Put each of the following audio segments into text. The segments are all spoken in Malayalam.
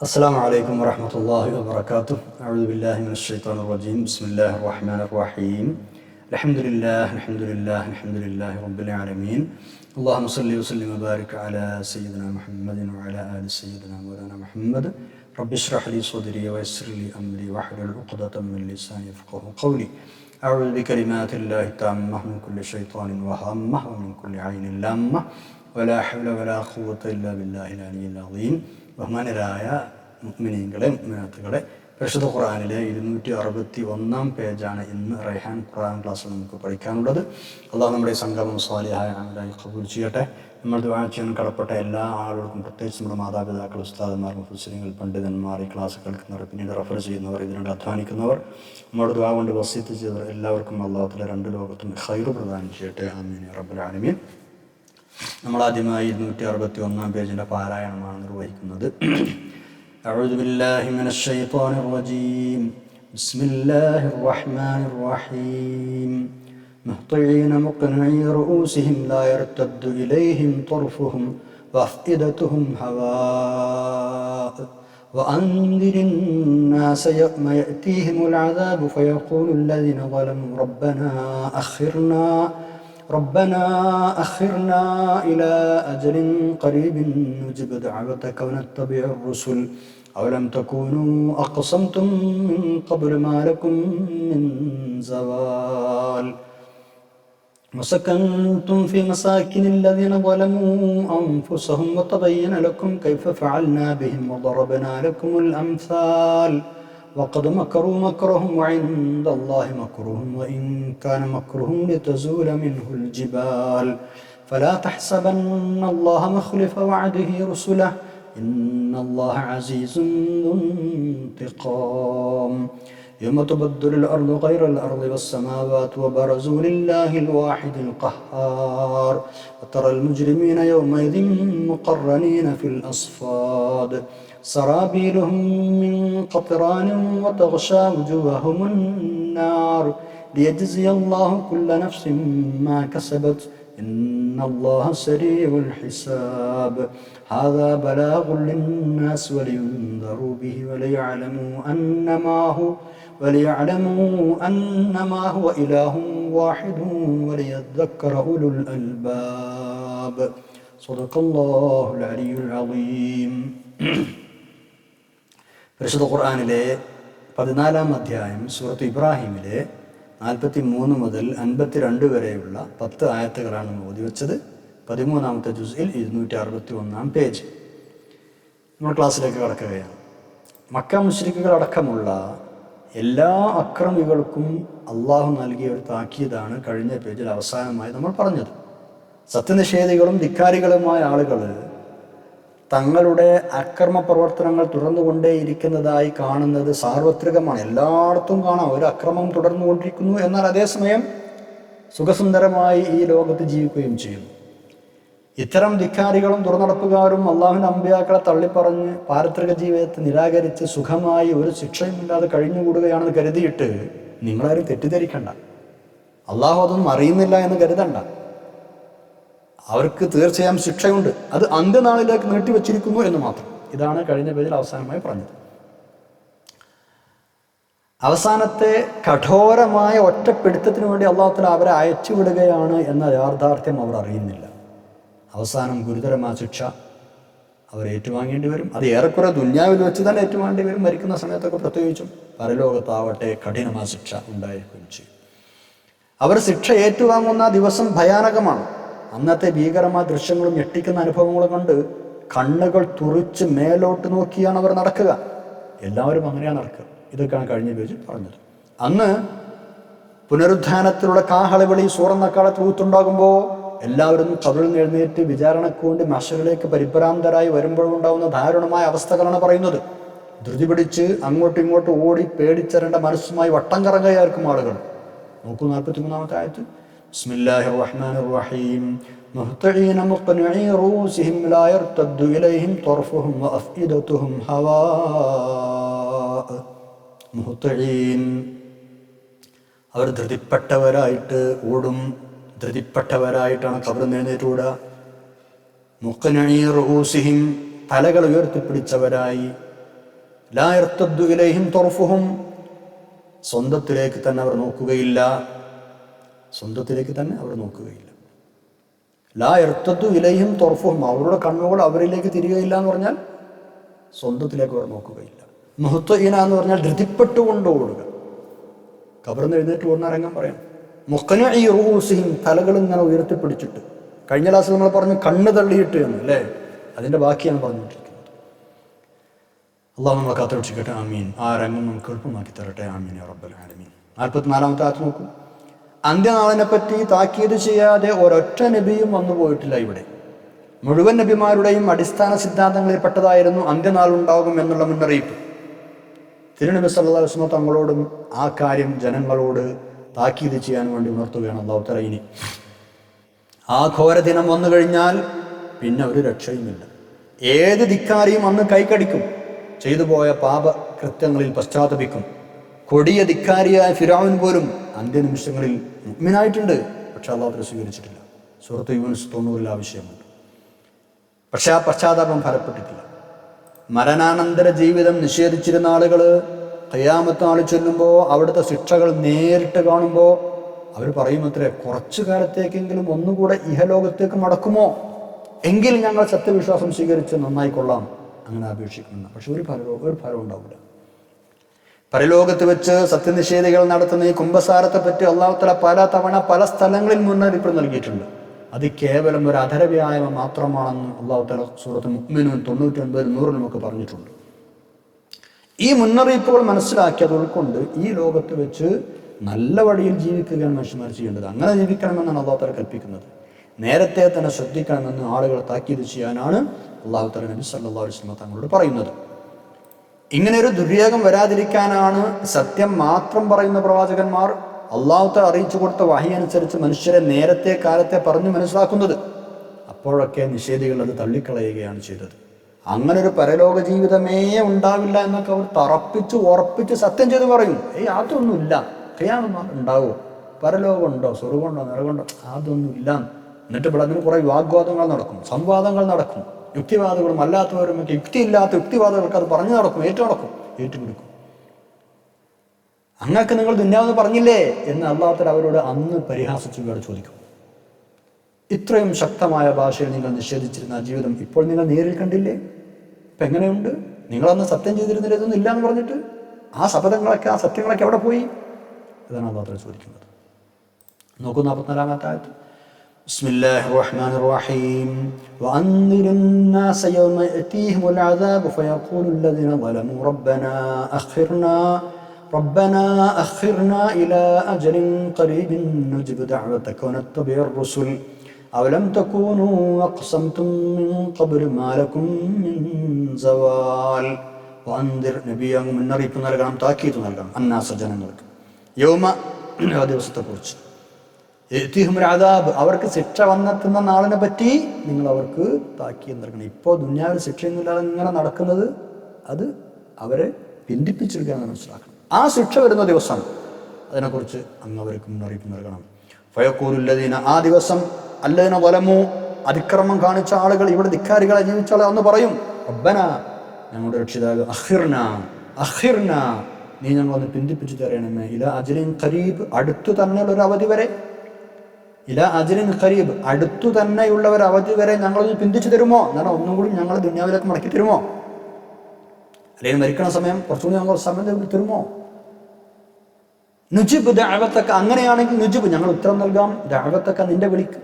السلام عليكم ورحمة الله وبركاته. أعوذ بالله من الشيطان الرجيم. بسم الله الرحمن الرحيم. الحمد لله رب العالمين. اللهم صل وسلم وبارك على سيدنا محمد وعلى آل سيدنا مولانا محمد. رب اشرح لي صدري ويسر لي أمري واحلل عقدة من لساني يفقهوا قولي. أعوذ بكلمات الله التامة من كل شيطان وهامة ومن كل عين لامة ولا حول ولا قوة إلا بالله العلي العظيم. ബഹുമാനരായ മുഅ്മിനീങ്ങളെ മുഅ്മിനാത്തുകളെ, പരിശുദ്ധ ഖുർആനിലെ 261 പേജാണ് ഇന്ന് റൈഹാൻ ഖുർആൻ ക്ലാസ്സിൽ നമുക്ക് പഠിക്കാനുള്ളത്. അള്ളാഹു നമ്മുടെ സംഗമം സ്വാലിഹായ അമലായി ഖബൂൽ ചെയ്യട്ടെ. നമ്മൾ ദുആ ചെയ്യാൻ കടപ്പെട്ട എല്ലാ ആളുകൾക്കും, പ്രത്യേകിച്ച് നമ്മുടെ മാതാപിതാക്കൾ, ഉസ്താദന്മാർ, മുഫസ്സിരീങ്ങൾ, പണ്ഡിതന്മാർ, ഈ ക്ലാസ് കേൾക്കുന്നവർ, പിന്നീട് റഫർ ചെയ്യുന്നവർ, ഇതിനുവേണ്ടി അധ്വാനിക്കുന്നവർ, നമ്മുടെ ദുആ കൊണ്ട് വസിയത്ത് ചെയ്തവർ എല്ലാവർക്കും അള്ളാഹു തആല രണ്ട് ലോകത്തും ഖൈറ് പ്രദാനം ചെയ്യട്ടെ. ആമീൻ യാ റബ്ബൽ ആലമീൻ. നമ്മളാദ്യമായി 261 പേജിൻ്റെ പാരായണമാണ് നിർവഹിക്കുന്നത്. അഊദു ബില്ലാഹി മിനശ് ശൈത്വാനിർ റജീം. ബിസ്മില്ലാഹിർ റഹ്മാനിർ റഹീം. മുഹ്തിഈന മുഖ്നിഈ റഊസിഹിം ലാ യർതദ്ദു ഇലൈഹിം ത്വർഫുഹും വഅഫ്ഇദതുഹും ഹവാഅ വഅൻദിരിൻ നാസ യൗമ യഅതീഹിമുൽ അദാബു ഫയഖൂലു അല്ലദീന ളലമു ربنا أخرنا إلى أجل قريب نجب دعوتك ونتبع الرسل أولم تكونوا أقسمتم من قبل ما لكم من زوال وسكنتم في مساكن الذين ظلموا أنفسهم وتبين لكم كيف فعلنا بهم وضربنا لكم الأمثال وقد مكروا مكرهم وعند الله مكرهم وإن كان مكرهم لتزول منه الجبال فلا تحسبن الله مخلف وعده رسله إن الله عزيز ذو انتقام يوم تبدل الأرض غير الأرض والسماوات وبرزوا لله الواحد القهار وترى المجرمين يومئذ مقرنين في الأصفاد سرابيلهم من قطران وتغشى وجوههم النار ليجزي الله كل نفس ما كسبت إن الله سريع الحساب هذا بلاغ للناس ولينذروا به وليعلموا أنما هو إله واحد وليذكر أولو الألباب صدق الله العلي العظيم. പരിശുദ്ധ ഖുർആനിലെ 14-ാം അധ്യായം സൂറത്ത് ഇബ്രാഹിമിലെ 43 മുതൽ 52 വരെയുള്ള 10 ആയത്തുകളാണ് ഓതി വെച്ചത്. 13-ാമത്തെ ജുസ്ഇൽ 261 പേജ്. നമ്മൾ ക്ലാസ്സിലേക്ക് കടക്കുകയാണ്. മക്ക മുശ്രിക്കുകൾ അടക്കമുള്ള എല്ലാ അക്രമികൾക്കും അള്ളാഹു നൽകിയ ഒരു താക്കീതാണ് കഴിഞ്ഞ പേജിൽ അവസാനമായി നമ്മൾ പറഞ്ഞത്. സത്യനിഷേധികളും ധിക്കാരികളുമായ ആളുകൾ തങ്ങളുടെ അക്രമ പ്രവർത്തനങ്ങൾ തുടർന്നുകൊണ്ടേയിരിക്കുന്നതായി കാണുന്നത് സാർവത്രികമാണ്. എല്ലായിടത്തും കാണാം ഒരു അക്രമം തുടർന്നുകൊണ്ടിരിക്കുന്നു. എന്നാൽ അതേസമയം സുഖസുന്ദരമായി ഈ ലോകത്ത് ജീവിക്കുകയും ചെയ്യുന്നു. ഇത്തരം ധിക്കാരികളും ദുർനടപ്പുകാരും അള്ളാഹുവിൻ്റെ അമ്പിയാക്കളെ തള്ളിപ്പറഞ്ഞ് പാരത്രിക ജീവിതത്തെ നിരാകരിച്ച് സുഖമായി ഒരു ശിക്ഷയുമില്ലാതെ കഴിഞ്ഞുകൂടുകയാണെന്ന് കരുതിയിട്ട് നിങ്ങളാരും തെറ്റിദ്ധരിക്കണ്ട. അള്ളാഹു അതൊന്നും അറിയുന്നില്ല എന്ന് കരുതണ്ട. അവർക്ക് തീർച്ചയായും ശിക്ഷയുണ്ട്. അത് അന്ത്യനാളിലേക്ക് നീട്ടിവെച്ചിരിക്കുന്നു എന്ന് മാത്രം. ഇതാണ് കഴിഞ്ഞ പേജിൽ അവസാനമായി പറഞ്ഞത്. അവസാനത്തെ കഠോരമായ ഒറ്റപ്പിടുത്തത്തിന് വേണ്ടി അള്ളാഹു തആല അവരെ അയച്ചുവിടുകയാണ് എന്ന യാഥാർത്ഥ്യം അവർ അറിയുന്നില്ല. അവസാനം ഗുരുതരമായ ശിക്ഷ അവർ ഏറ്റുവാങ്ങേണ്ടി വരും. അത് ഏറെക്കുറെ ദുന്യാവിൽ വെച്ച് തന്നെ ഏറ്റുവാങ്ങേണ്ടി വരും. മരിക്കുന്ന സമയത്തൊക്കെ പ്രത്യേകിച്ചും പരലോകത്താവട്ടെ കഠിനമായ ശിക്ഷ ഉണ്ടായിരിക്കുകയും ചെയ്യും. അവർ ശിക്ഷ ഏറ്റുവാങ്ങുന്ന ദിവസം ഭയാനകമാണ്. അന്നത്തെ ഭീകരമായ ദൃശ്യങ്ങളും ഞെട്ടിക്കുന്ന അനുഭവങ്ങളും കൊണ്ട് കണ്ണുകൾ തുറിച്ച് മേലോട്ട് നോക്കിയാണ് അവർ നടക്കുക. എല്ലാവരും അങ്ങനെയാണ് നടക്കുക. ഇതൊക്കെയാണ് കഴിഞ്ഞ പേജിൽ പറഞ്ഞത്. അന്ന് പുനരുദ്ധാനത്തിലുള്ള കാഹളവിളി സൂറന്ന കാലത്ത് ഊത്തുണ്ടാകുമ്പോൾ എല്ലാവരും ഖബറിൽ നിന്ന് എഴുന്നേറ്റ് വിചാരണയ്ക്ക് വേണ്ടി മഹ്ശറിലേക്ക് പരിഭ്രാന്തരായി വരുമ്പോഴുണ്ടാകുന്ന ദാരുണമായ അവസ്ഥകളാണ് പറയുന്നത്. ധൃതി പിടിച്ച് അങ്ങോട്ടും ഇങ്ങോട്ടും ഓടി പേടിച്ചരേണ്ട മനസ്സുമായി വട്ടം കറങ്ങുകയായിരിക്കും ആളുകൾ. നോക്കൂ 43-ാമത്തെ ആയത്ത്. ബിസ്മില്ലാഹിർ റഹ്മാനിർ റഹീം. മുഹ്തിഈന മുഖ്നിഈ റഊസിഹിം ലാ യർതദ്ദു ഇലൈഹിം ത്വർഫുഹും വഅഫ്ഇദതുഹും ഹവാഅ. മുഹ്തിഈൻ, അവർ ധൃതിപ്പെട്ടവരായിട്ട് ഓടും. ധൃതിപ്പെട്ടവരായിട്ടാണ് ഖബറിൽ നിന്ന് എഴുന്നേറ്റ് ഓടുക. മുഖ്നിഈ റഊസിഹിം, തലകൾ ഉയർത്തിപ്പിടിച്ചവരായി. ലാ യർതദ്ദു ഇലൈഹിം തർഫുഹും, സ്വന്തത്തിലേക്ക് തന്നെ അവർ നോക്കുകയില്ല. സ്വന്തത്തിലേക്ക് തന്നെ അവർ നോക്കുകയില്ല. ലാ യർതദ്ദു ഇലൈഹിം തർഫുഹും, അവരുടെ കണ്ണുകൾ അവരിലേക്ക് തിരികയില്ല എന്ന് പറഞ്ഞാൽ സ്വന്തത്തിലേക്ക് അവർ നോക്കുകയില്ല. മുഹ്തഈന എന്ന് പറഞ്ഞാൽ ധൃതിപ്പെട്ടുകൊണ്ട് ഓടുക. കബറിന്ന് എഴുന്നേറ്റ് ഓടുന്ന രംഗം പറയാം. മുഖ്നിഈ റൂസിഹിം, തലകൾ ഇങ്ങനെ ഉയർത്തിപ്പിടിച്ചിട്ട്. കഴിഞ്ഞ ക്ലാസ്സിൽ നമ്മൾ പറഞ്ഞു കണ്ണ് തള്ളിയിട്ട് എന്ന്, അല്ലേ? അതിൻ്റെ ബാക്കിയാണ് പറഞ്ഞിട്ടിരിക്കുന്നത്. അള്ളാഹു നമ്മളെ കാത്തുരക്ഷിക്കട്ടെ, ആമീൻ. ആ രംഗം നമുക്ക് എളുപ്പമാക്കി തരട്ടെ, ആമീൻ യാ റബ്ബൽ ആലമീൻ. 44-ാമത്തെ ആയത്ത് നോക്കൂ. അന്ത്യനാളിനെ പറ്റി താക്കീത് ചെയ്യാതെ ഒരൊറ്റ നബിയും വന്നു പോയിട്ടില്ല ഇവിടെ. മുഴുവൻ നബിമാരുടെയും അടിസ്ഥാന സിദ്ധാന്തങ്ങളിൽപ്പെട്ടതായിരുന്നു അന്ത്യനാൾ ഉണ്ടാകും എന്നുള്ള മുന്നറിയിപ്പ്. തിരുനബി സല്ലല്ലാഹു അലൈഹി വസല്ലം തങ്ങളോടും ആ കാര്യം ജനങ്ങളോട് താക്കീത് ചെയ്യാൻ വേണ്ടി ഉണർത്തുകയാണ് അല്ലാഹു തആല. ഇനി ആ ഘോരദിനം വന്നു കഴിഞ്ഞാൽ പിന്നെ ഒരു രക്ഷയുമില്ല. ഏത് ധിക്കാരിയും അന്ന് കൈകടിക്കും, ചെയ്തു പോയ പാപകൃത്യങ്ങളിൽ പശ്ചാത്തപിക്കും. കൊടിയ ധിക്കാരിയായ ഫിർഔൻ പോലും അന്ത്യനിമിഷങ്ങളിൽ മുഅ്മിനായിട്ടുണ്ട്, പക്ഷെ അല്ലാഹു സ്വീകരിച്ചിട്ടില്ല. സൂറത്ത് യൂനുസ് 90 ആവശ്യമുണ്ട്. പക്ഷെ ആ പശ്ചാത്താപം ഫലപ്പെട്ടിട്ടില്ല. മരണാനന്തര ജീവിതം നിഷേധിച്ചിരുന്ന ആളുകൾ ഖിയാമത്ത് നാൾ ചെല്ലുമ്പോൾ അവിടുത്തെ ശിക്ഷകൾ നേരിട്ട് കാണുമ്പോൾ അവർ പറയുമത്രേ, കുറച്ചു കാലത്തേക്കെങ്കിലും ഒന്നുകൂടെ ഇഹലോകത്തേക്ക് മടക്കുമോ, എങ്കിൽ ഞങ്ങൾ സത്യവിശ്വാസം സ്വീകരിച്ച് നന്നായിക്കൊള്ളാം, അങ്ങനെ അപേക്ഷിക്കുന്ന. പക്ഷെ ഒരു ഫലം ഉണ്ടാവില്ല. പരലോകത്ത് വെച്ച് സത്യനിഷേധികൾ നടത്തുന്ന ഈ കുംഭസാരത്തെ പറ്റി അല്ലാഹു തആല പല തവണ പല സ്ഥലങ്ങളിൽ മുന്നറിയിപ്പ് നൽകിയിട്ടുണ്ട്. അത് കേവലം ഒരു അധരവ്യായാമം മാത്രമാണെന്ന് അല്ലാഹു തആല സൂറത്ത് മുഅ്മിനൂൻ 99-100 നമുക്ക് പറഞ്ഞിട്ടുണ്ട്. ഈ മുന്നറിയിപ്പുകൾ മനസ്സിലാക്കി അത് ഉൾക്കൊണ്ട് ഈ ലോകത്ത് വെച്ച് നല്ല വഴിയിൽ ജീവിക്കുകയാണ് മനുഷ്യന്മാർ ചെയ്യേണ്ടത്. അങ്ങനെ ജീവിക്കണമെന്നാണ് അല്ലാഹു തആല കൽപ്പിക്കുന്നത്. നേരത്തെ തന്നെ ശ്രദ്ധിക്കണമെന്ന് ആളുകളെ താക്കീത് ചെയ്യാനാണ് അല്ലാഹു തആല നബി സല്ലല്ലാഹു അലൈഹി വസല്ലം തങ്ങളോട് പറയുന്നത്. ഇങ്ങനെ ഒരു ദുര്യോഗം വരാതിരിക്കാനാണ് സത്യം മാത്രം പറയുന്ന പ്രവാചകന്മാർ അല്ലാഹു തആല അറിയിച്ചു കൊടുത്ത വഹി അനുസരിച്ച് മനുഷ്യരെ നേരത്തെ കാലത്തെ പറഞ്ഞു മനസ്സിലാക്കുന്നത്. അപ്പോഴൊക്കെ നിഷേധികൾ അത് തള്ളിക്കളയുകയാണ് ചെയ്തത്. അങ്ങനെ ഒരു പരലോക ജീവിതമേ ഉണ്ടാവില്ല എന്നൊക്കെ അവർ തറപ്പിച്ച് ഉറപ്പിച്ച് സത്യം ചെയ്ത് പറയും. അതൊന്നുമില്ല, ഖിയാമത്ത് ഉണ്ടാവോ, പരലോകം ഉണ്ടോ, സ്വർഗമുണ്ടോ, നരകമുണ്ടോ, അതൊന്നുമില്ല. എന്നിട്ട് ഇവിടെ അതിന് കുറേ വാഗ്വാദങ്ങൾ നടക്കും, സംവാദങ്ങൾ നടക്കും. യുക്തിവാദികളും അല്ലാത്തവരുമൊക്കെ യുക്തിയില്ലാത്ത യുക്തിവാദികൾക്ക് അത് പറഞ്ഞു നടക്കും, ഏറ്റുപിടിക്കും. അങ്ങക്ക് നിങ്ങൾ ദുന്യാവെന്ന് പറഞ്ഞില്ലേ എന്ന് അല്ലാഹു തആല അവരോട് അന്ന് പരിഹാസിച്ചുകൊണ്ട് ചോദിക്കും. ഇത്രയും ശക്തമായ ഭാഷയിൽ നിങ്ങൾ നിഷേധിച്ചിരുന്ന ആ ജീവിതം ഇപ്പോൾ നിങ്ങൾ നേരിൽ കണ്ടില്ലേ? ഇപ്പം എങ്ങനെയുണ്ട്? നിങ്ങളന്ന് സത്യം ചെയ്തിരുന്നില്ല, ഇതൊന്നും ഇല്ല എന്ന് പറഞ്ഞിട്ട് ആ ശപഥങ്ങളൊക്കെ ആ സത്യങ്ങളൊക്കെ എവിടെ പോയി? അതാണ് അല്ലാഹു തആല ചോദിക്കുന്നത്. നോക്കൂ 44-ാമത്തെ ആയത്ത്. ബിസ്മില്ലാഹിർ റഹ്മാനിർ റഹീം. വഅൻദിറിൻ നാസ യൗമ യഅതീഹിമുൽ അദാബു ഫയഖൂലു അല്ലദീന ളലമു ربنا أخرنا إلى أجل قريب نجب دعوتك ونتبع الرسل أولم تكونوا أقسمتم من قبل ما لكم من زوال. وأنذر نبي മുന്നറിയിപ്പ് നൽകണം, താക്കീത് നൽകണം അന്നാസ ജനങ്ങൾക്ക്. യൗമ ആ ദിവസത്തെക്കുറിച്ച്. യഅതീഹിമുൽ അദാബ് അവർക്ക് ശിക്ഷ വന്നെത്തുന്ന നാളിനെ പറ്റി നിങ്ങൾ അവർക്ക് താക്കീത് നൽകണം. ഇപ്പോൾ ദുനിയാവിൽ ശിക്ഷയൊന്നുമില്ലാതെ ഇങ്ങനെ നടക്കുന്നത് അത് അവരെ പിന്തിപ്പിച്ചെടുക്കാന്ന് മനസ്സിലാക്കണം. ആ ശിക്ഷ വരുന്ന ദിവസം അതിനെക്കുറിച്ച് അങ്ങ് അവർക്ക് മുന്നറിയിപ്പ് നൽകണം. ഫയഖൂലുല്ലദീന ആ ദിവസം അല്ലദീന ളലമു അതിക്രമം കാണിച്ച ആളുകൾ, ഇവിടെ ധിക്കാരികളെ ജീവിച്ച ആളുകൾ അന്ന് പറയും, റബ്ബന ഞങ്ങളുടെ രക്ഷിതാവ്, അഖിർന നീ ഞങ്ങളൊന്ന് പിന്തിപ്പിച്ചു തരണമേ, ഇലാ അജ്ലിൻ ഖരീബ് അടുത്തു തന്നെയുള്ള ഒരു അവധി വരെ, ഇലാ അജ്ലിൻ ഖരീബ് അടുത്തു തന്നെയുള്ള ഒരു അവധി വരെ ഞങ്ങളൊന്ന് പിന്തിച്ചു തരുമോ, എന്നാണ് ഒന്നും കൂടി ഞങ്ങൾ ദുനിയാവിലേക്ക് മടക്കി തരുമോ, അല്ലെങ്കിൽ മരിക്കണ സമയം കുറച്ചുകൂടി ഞങ്ങൾ സമയം തരുമോ? നുജിബ് ദഅവതക അങ്ങനെയാണെങ്കിൽ നുജിബ് ഞങ്ങൾ ഉത്തരം നൽകാം, ദഅവതക നിന്റെ വിളിക്ക്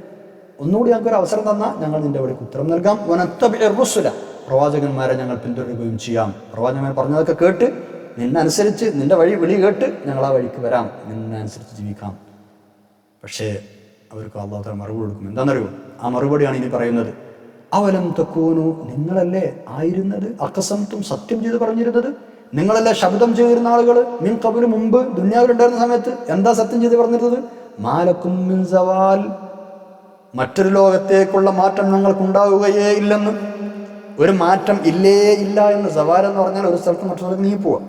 ഒന്നുകൂടി ഞങ്ങൾക്ക് ഒരു അവസരം തന്നാൽ ഞങ്ങൾ നിന്റെ വിളിക്ക് ഉത്തരം നൽകാം. വനത്തബിഉർ റുസുല പ്രവാചകന്മാരെ ഞങ്ങൾ പിന്തുടരുകയും ചെയ്യാം. പ്രവാചകന്മാർ പറഞ്ഞതൊക്കെ കേട്ട് നിന്നനുസരിച്ച് നിന്റെ വിളി കേട്ട് ഞങ്ങൾ ആ വഴിക്ക് വരാം, നിന്നനുസരിച്ച് ജീവിക്കാം. പക്ഷേ അവർക്ക് അല്ലാഹു തആല മറുപടി കൊടുക്കും. എന്താണെന്നറിയോ? ആ മറുപടിയാണ് ഇനി പറയുന്നത്. അവലം തക്കൂനു നിങ്ങളല്ലേ ആയിരുന്നത്, അഖസംതും സത്യം ചെയ്ത് പറഞ്ഞിരുന്നത്, നിങ്ങളല്ലേ ശബ്ദം ചെയ്തിരുന്ന ആളുകൾ, മിൻ ഖബ്ലു മുമ്പ് ദുനിയാവിലുണ്ടായിരുന്ന സമയത്ത് എന്താ സത്യം ചെയ്ത് പറഞ്ഞിരുന്നത്? മാലക്കും മിൻ സവാൽ മറ്റൊരു ലോകത്തേക്കുള്ള മാറ്റം ഞങ്ങൾക്കുണ്ടാവുകയേ ഇല്ലെന്ന്. ഒരു മാറ്റം ഇല്ലേ ഇല്ല എന്ന്. സവാൽ എന്ന് പറഞ്ഞാൽ ഒരു സ്ഥലത്ത് മറ്റൊരു നീ പോവാ.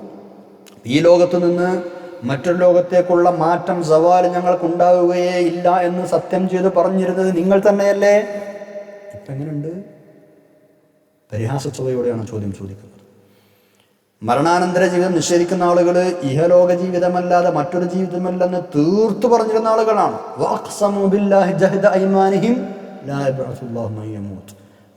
ഈ ലോകത്ത് നിന്ന് മറ്റൊരു ലോകത്തേക്കുള്ള മാറ്റം സവാൽ ഞങ്ങൾക്കുണ്ടാവുകയേ ഇല്ല എന്ന് സത്യം ചെയ്ത് പറഞ്ഞിരുന്നത് നിങ്ങൾ തന്നെയല്ലേ? ഇപ്പം എങ്ങനെയുണ്ട്? പരിഹാസത്തോടെയാണ് ചോദ്യം ചോദിക്കുന്നത്. മരണാനന്തര ജീവിതം നിഷേധിക്കുന്ന ആളുകൾ ഇഹലോക ജീവിതമല്ലാതെ മറ്റൊരു ജീവിതമല്ലെന്ന് തീർത്തു പറഞ്ഞിരുന്ന ആളുകളാണ്.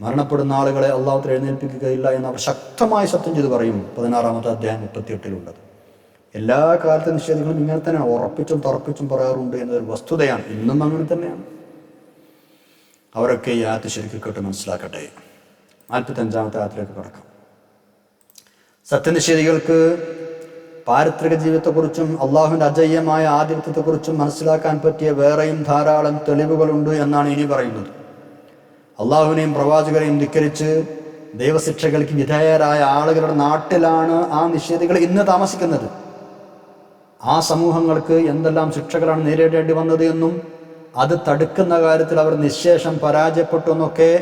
മരണപ്പെടുന്ന ആളുകളെ അള്ളാഹു എഴുന്നേൽപ്പിക്കുകയില്ല എന്ന് അവർ ശക്തമായി സത്യം ചെയ്ത് പറയും. 16-ാമത്തെ അധ്യായം 38 എല്ലാ കാലത്തെ നിഷേധികളും ഇങ്ങനെ തന്നെയാണ്, ഉറപ്പിച്ചും തറപ്പിച്ചും പറയാറുണ്ട് എന്നതൊരു വസ്തുതയാണ്. ഇന്നും അങ്ങനെ തന്നെയാണ്. അവരൊക്കെ ഈ ആയത്ത് ശരിക്കും കേട്ട് മനസ്സിലാക്കട്ടെ. 45-ാമത്തെ ആയത്തിലേക്ക് കടക്കാം. സത്യനിഷേധികൾക്ക് പാരിത്രിക ജീവിതത്തെക്കുറിച്ചും അള്ളാഹുവിൻ്റെ അജയ്യമായ ആധിപത്യത്തെക്കുറിച്ചും മനസ്സിലാക്കാൻ പറ്റിയ വേറെയും ധാരാളം തെളിവുകളുണ്ട് എന്നാണ് ഇനി പറയുന്നത്. അള്ളാഹുവിനെയും പ്രവാചകരെയും ധിക്കരിച്ച് ദൈവശിക്ഷകൾക്ക് വിധേയരായ ആളുകളുടെ നാട്ടിലാണ് ആ നിഷേധികൾ ഇന്ന് താമസിക്കുന്നത്. ആ സമൂഹങ്ങൾക്ക് എന്തെല്ലാം ശിക്ഷകളാണ് നേരിടേണ്ടി വന്നത് എന്നും അത് തടുക്കുന്ന കാര്യത്തിൽ അവർ നിശ്ശേഷം പരാജയപ്പെട്ടു എന്നൊക്കെ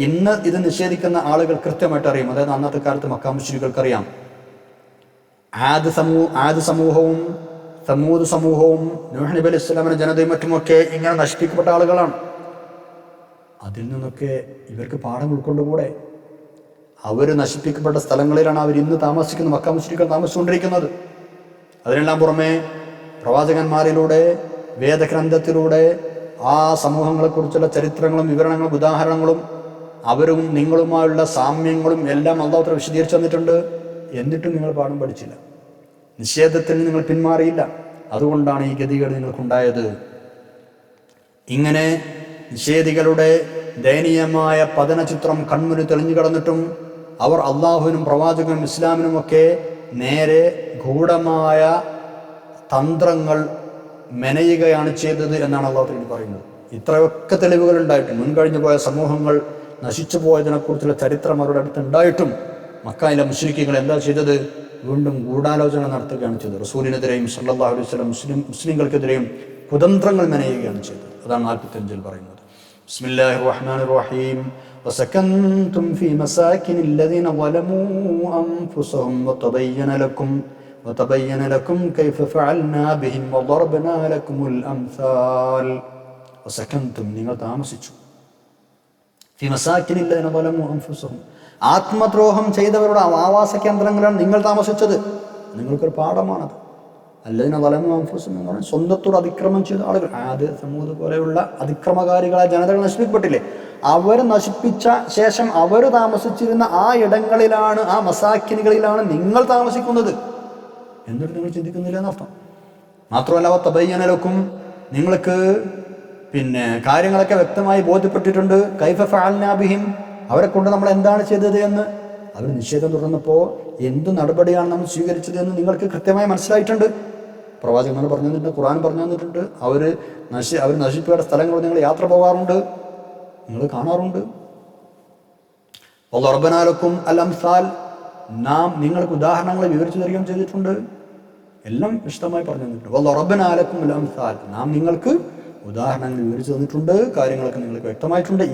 ഇന്ന് ഇത് നിഷേധിക്കുന്ന ആളുകൾ കൃത്യമായിട്ട് അറിയും. അതായത് അന്നത്തെ കാലത്ത് മക്ക മുശ്രിക്കുകൾക്കറിയാം. ആദ് സമൂഹവും സമൂദ് സമൂഹവും നൂഹ് നബി അലൈഹി സ്വലാമിന്റെ ജനതയും മറ്റുമൊക്കെ ഇങ്ങനെ നശിപ്പിക്കപ്പെട്ട ആളുകളാണ്. അതിൽ നിന്നൊക്കെ ഇവർക്ക് പാഠം ഉൾക്കൊണ്ടുകൂടെ? അവർ നശിപ്പിക്കപ്പെട്ട സ്ഥലങ്ങളിലാണ് അവർ ഇന്ന് താമസിക്കുന്നത്, മക്ക മുശ്രിക്കുകൾ താമസിച്ചുകൊണ്ടിരിക്കുന്നത്. അതിനെല്ലാം പുറമെ പ്രവാചകന്മാരിലൂടെ വേദഗ്രന്ഥത്തിലൂടെ ആ സമൂഹങ്ങളെക്കുറിച്ചുള്ള ചരിത്രങ്ങളും വിവരണങ്ങളും ഉദാഹരണങ്ങളും അവരും നിങ്ങളുമായുള്ള സാമ്യങ്ങളും എല്ലാം അല്ലാഹു വിശദീകരിച്ചു തന്നിട്ടുണ്ട്. എന്നിട്ടും നിങ്ങൾ പാഠം പഠിച്ചില്ല, നിഷേധത്തിൽ നിങ്ങൾ പിന്മാറിയില്ല. അതുകൊണ്ടാണ് ഈ ഗതികേട് നിങ്ങൾക്കുണ്ടായത്. ഇങ്ങനെ നിഷേധികളുടെ ദയനീയമായ പതനചിത്രം കൺമുന്നിൽ തെളിഞ്ഞു കിടന്നിട്ടും അവർ അള്ളാഹുവിനും പ്രവാചകനും ഇസ്ലാമിനുമൊക്കെ നേരെ ഗൂഢമായ തന്ത്രങ്ങൾ മെനയുകയാണ് ചെയ്തത് എന്നാണ് അള്ളാഹു പറയുന്നത്. ഇത്രയൊക്കെ തെളിവുകൾ ഉണ്ടായിട്ടും, മുൻകഴിഞ്ഞു പോയ സമൂഹങ്ങൾ നശിച്ചു പോയതിനെക്കുറിച്ചുള്ള ചരിത്രം അവരുടെ അടുത്ത് ഉണ്ടായിട്ടും മക്കയിലെ മുശ്രിക്കുകൾ എന്താ ചെയ്തത്? വീണ്ടും ഗൂഢാലോചന നടത്തുകയാണ് ചെയ്തത്. റസൂലിനെതിരെയും സല്ലല്ലാഹു അലൈഹി വസല്ലം മുസ്ലിങ്ങൾക്കെതിരെയും കുതന്ത്രങ്ങൾ മെനയുകയാണ് ചെയ്തത്. അതാണ് 45-ൽ പറയുന്നത്. ബിസ്മില്ലാഹിർ റഹ്മാനിർ റഹീം. വസകൻതും ഫീ മസാകിനിൽ ലദീന ളലമൂ അൻഫുസഹും വതബയ്യന ലക്കും കൈഫ ഫഅൽനാ ബിഹിം വദറബ്നാ ലക്കുമുൽ അംസാൽ. വസകൻതും, നിങ്ങൾ താമസിച്ചു. ഫീ മസാകിനിൽ ലദീന ളലമൂ അൻഫുസഹും, ആത്മദ്രോഹം ചെയ്തവരുടെ ആവാസ കേന്ദ്രങ്ങളാണ് നിങ്ങൾ താമസിച്ചത്. നിങ്ങൾക്കൊരു പാഠമാണത്. അല്ലതിന ളലമൂ അൻഫുസഹും എന്ന് പറഞ്ഞാൽ സ്വന്തത്തോട് അതിക്രമം ചെയ്ത ആളുകൾ. ആദ് സമൂദ് പോലെയുള്ള അതിക്രമകാരികളായ ജനതകൾ നശിപ്പിക്കപ്പെട്ടില്ലേ? അവർ നശിപ്പിച്ച ശേഷം അവർ താമസിച്ചിരുന്ന ആ ഇടങ്ങളിലാണ്, ആ മസാക്കിനുകളിലാണ് നിങ്ങൾ താമസിക്കുന്നത്. എന്നിട്ട് നിങ്ങൾ ചിന്തിക്കുന്നില്ല എന്നർത്ഥം. മാത്രമല്ല തബയ്യനലക്കും, നിങ്ങൾക്ക് കാര്യങ്ങളൊക്കെ വ്യക്തമായി ബോധ്യപ്പെട്ടിട്ടുണ്ട്. കൈഫ ഫഅൽനാ ബിഹിം, അവരെ കൊണ്ട് നമ്മൾ എന്താണ് ചെയ്തത് എന്ന്. അവർ നിഷേധം തുടർന്നപ്പോൾ എന്ത് നടപടിയാണ് നമ്മൾ സ്വീകരിച്ചത് എന്ന് നിങ്ങൾക്ക് കൃത്യമായി മനസ്സിലായിട്ടുണ്ട്. പ്രവാചകന്മാർ പറഞ്ഞു തന്നിട്ടുണ്ട്, ഖുർആൻ പറഞ്ഞു തന്നിട്ടുണ്ട്. അവർ നശിപ്പിക്കേണ്ട സ്ഥലങ്ങൾ നിങ്ങൾ യാത്ര പോകാറുണ്ട്, നിങ്ങൾ കാണാറുണ്ട്. റബ്ബനാലക്കും അൽ അംസാൽ, നാം നിങ്ങൾക്ക് ഉദാഹരണങ്ങൾ വിവരിച്ചു തരികയും ചെയ്തിട്ടുണ്ട്. എല്ലാം വിശദമായി പറഞ്ഞു തന്നിട്ടുണ്ട്. റബ്ബനാലക്കും അൽ അംസാൽ, നാം നിങ്ങൾക്ക് ഉദാഹരണങ്ങൾ വിവരിച്ചു തന്നിട്ടുണ്ട്. കാര്യങ്ങളൊക്കെ നിങ്ങൾക്ക് വ്യക്തമായിട്ടുണ്ട്.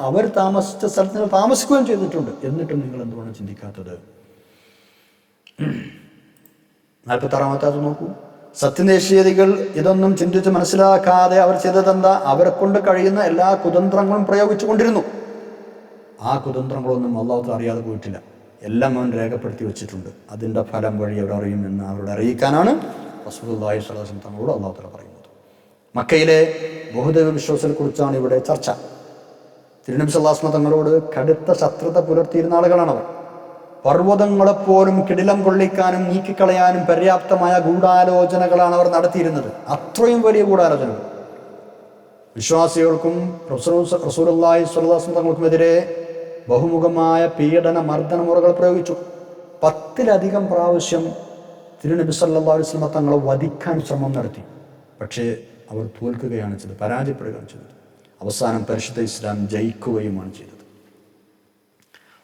അവർ താമസിച്ച സ്ഥലത്ത് നിങ്ങൾ താമസിക്കുകയും ചെയ്തിട്ടുണ്ട്. എന്നിട്ടും നിങ്ങൾ എന്തുകൊണ്ട് ചിന്തിക്കാത്തത്? 46-ാമത്തെ നോക്കൂ. സത്യനിഷേധികൾ ഇതൊന്നും ചിന്തിച്ച് മനസ്സിലാക്കാതെ അവർ ചെയ്തതെന്താ? അവരെ കൊണ്ട് കഴിയുന്ന എല്ലാ കുതന്ത്രങ്ങളും പ്രയോഗിച്ചു കൊണ്ടിരുന്നു. ആ കുതന്ത്രങ്ങളൊന്നും അല്ലാഹു അറിയാതെ പോയിട്ടില്ല. എല്ലാം അവൻ രേഖപ്പെടുത്തി വെച്ചിട്ടുണ്ട്. അതിൻ്റെ ഫലം വഴി അവർ അറിയുമെന്ന് അവരോട് അറിയിക്കാനാണ് റസൂലുള്ളാഹി സ്വല്ലല്ലാഹു അലൈഹി വസല്ലം തങ്ങളോട് അല്ലാഹു തആല പറയുന്നത്. മക്കയിലെ ബഹുദൈവ വിശ്വാസത്തെക്കുറിച്ചാണ് ഇവിടെ ചർച്ച. തിരുനബി സല്ലല്ലാഹു അലൈഹി വസല്ലം തങ്ങളോട് കടുത്ത ശത്രുത പുലർത്തിയിരുന്ന ആളുകളാണവർ. പർവ്വതങ്ങളെപ്പോലും കിടിലം കൊള്ളിക്കാനും നീക്കിക്കളയാനും പര്യാപ്തമായ ഗൂഢാലോചനകളാണ് അവർ നടത്തിയിരുന്നത്. അത്രയും വലിയ ഗൂഢാലോചനകൾ. വിശ്വാസികൾക്കും റസൂലുള്ളാഹി സ്വല്ലല്ലാഹു അലൈഹി വസല്ലം തങ്ങൾക്കുമെതിരെ ബഹുമുഖമായ പീഡന മർദ്ദന മുറകൾ പ്രയോഗിച്ചു. 10-ലധികം പ്രാവശ്യം തിരുനബി സല്ലല്ലാഹു അലൈഹി വസല്ലം തങ്ങളെ വധിക്കാൻ ശ്രമം നടത്തി. പക്ഷേ അവർ തോൽക്കുകയാണ് ചെയ്തത്, പരാജയപ്പെടുകയാണ് ചെയ്തത്. അവസാനം പരിശുദ്ധ ഇസ്ലാം ജയിക്കുകയുമാണ് ചെയ്തത്.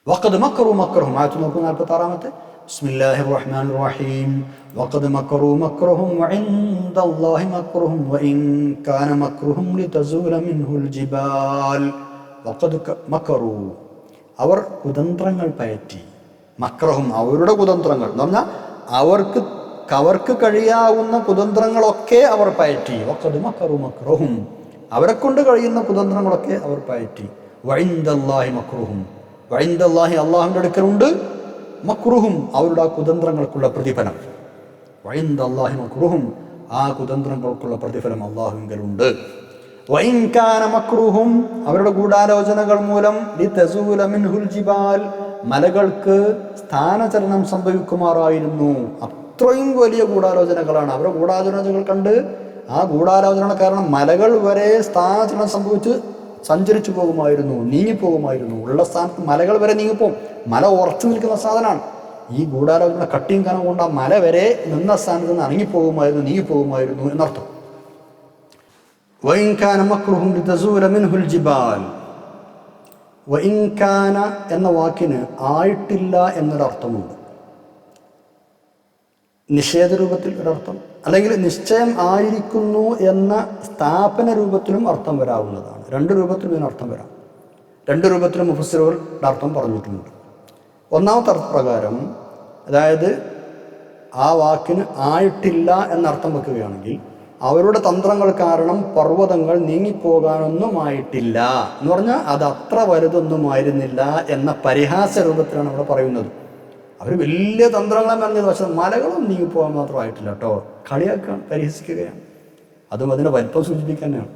വഖദ് മക്കറൂ മക്റഹും, ആയത്ത് നോക്കൂ 46-ാമത്തെ. ബിസ്മില്ലാഹിർ റഹ്മാനിർ റഹീം. വഖദ് മക്കറൂ മക്റഹും വഇൻദല്ലാഹി മക്റുഹും വഇൻ കാന മക്റുഹും ലിതസൂല മിൻഹുൽ ജിബാൽ. വഖദ് മക്കറൂ, അവർ കുതന്ത്രങ്ങൾ പയറ്റി. മക്റഹും, അവരുടെ കുതന്ത്രങ്ങൾ എന്ന് പറഞ്ഞാൽ അവർക്ക് കഴിയാവുന്ന കുതന്ത്രങ്ങളൊക്കെ അവർ പയറ്റി. വഖദ് മക്കറൂ മക്റഹും, അവരെ കൊണ്ട് കഴിയുന്ന കുതന്ത്രങ്ങളൊക്കെ അവർ പയറ്റി. വഇൻദല്ലാഹി മക്റുഹും, വഇൻദല്ലാഹി, അല്ലാഹുവിൻ്റെ അടുക്കലുണ്ട് മക്രുഹും അവരുടെ ആ കുതന്ത്രങ്ങൾക്കുള്ള പ്രതിഫലം. വഇൻദല്ലാഹി മക്രുഹും ആ കുതന്ത്രങ്ങൾക്കുള്ള പ്രതിഫലം അല്ലാഹുവിങ്കലുണ്ട്. വഇൻ കാന മക്രുഹും അവരുടെ ഗൂഢാലോചനകൾ മൂലം ലിതസൂല മിൻഹുൽ ജിബാൽ മലകൾക്ക് സ്ഥാനചലനം സംഭവിക്കുമാറായിരുന്നു. അത്രയും വലിയ ഗൂഢാലോചനകളാണ്. അവരുടെ ഗൂഢാലോചനകൾ കണ്ട് ആ ഗൂഢാലോചന കാരണം മലകൾ വരെ സ്ഥാനചലനം സംഭവിച്ച് സഞ്ചരിച്ചു പോകുമായിരുന്നു, നീങ്ങിപ്പോകുമായിരുന്നു. ഉള്ള സ്ഥാനത്ത് മലകൾ വരെ നീങ്ങിപ്പോകും. മല ഉറച്ചു നിൽക്കുന്ന സാധനമാണ്. ഈ ഗൂഢാലോചന കട്ടിയും കനം കൊണ്ട് ആ മല വരെ നിന്ന സ്ഥാനത്ത് നിന്ന് ഇറങ്ങിപ്പോകുമായിരുന്നു, നീങ്ങിപ്പോകുമായിരുന്നു എന്നർത്ഥം. വഇൻ കാന മക്രുഹും ലിതസൂല മിൻഹുൽ ജിബാൽ. വഇൻ കാന എന്ന വാക്കിന് ആയിട്ടില്ല എന്നൊരർത്ഥമുണ്ട്. നിഷേധ രൂപത്തിൽ ഒരർത്ഥം, അല്ലെങ്കിൽ നിശ്ചയം ആയിരിക്കുന്നു എന്ന സ്ഥാപന രൂപത്തിലും അർത്ഥം വരാവുന്നതാണ്. രണ്ട് രൂപത്തിലും ഇതിനർത്ഥം വരാം. രണ്ട് രൂപത്തിലും മുഫസ്സിറുകൾ അർത്ഥം പറഞ്ഞിട്ടുണ്ട്. ഒന്നാമത്തെ അർത്ഥപ്രകാരം, അതായത് ആ വാക്കിന് ആയിട്ടില്ല എന്നർത്ഥം വെക്കുകയാണെങ്കിൽ അവരുടെ തന്ത്രങ്ങൾ കാരണം പർവ്വതങ്ങൾ നീങ്ങിപ്പോകാനൊന്നും ആയിട്ടില്ല എന്ന് പറഞ്ഞാൽ അത് അത്ര വലുതൊന്നും ആയിരുന്നില്ല എന്ന പരിഹാസ രൂപത്തിലാണ് അവിടെ പറയുന്നത്. അവർ വലിയ തന്ത്രങ്ങളെ പറഞ്ഞത്, പക്ഷെ മലകളും നീങ്ങിപ്പോകാൻ മാത്രമായിട്ടില്ല കേട്ടോ. കളിയാക്കാൻ പരിഹസിക്കുകയാണ്. അതും അതിൻ്റെ വലിപ്പം സൂചിപ്പിക്കാൻ തന്നെയാണ്.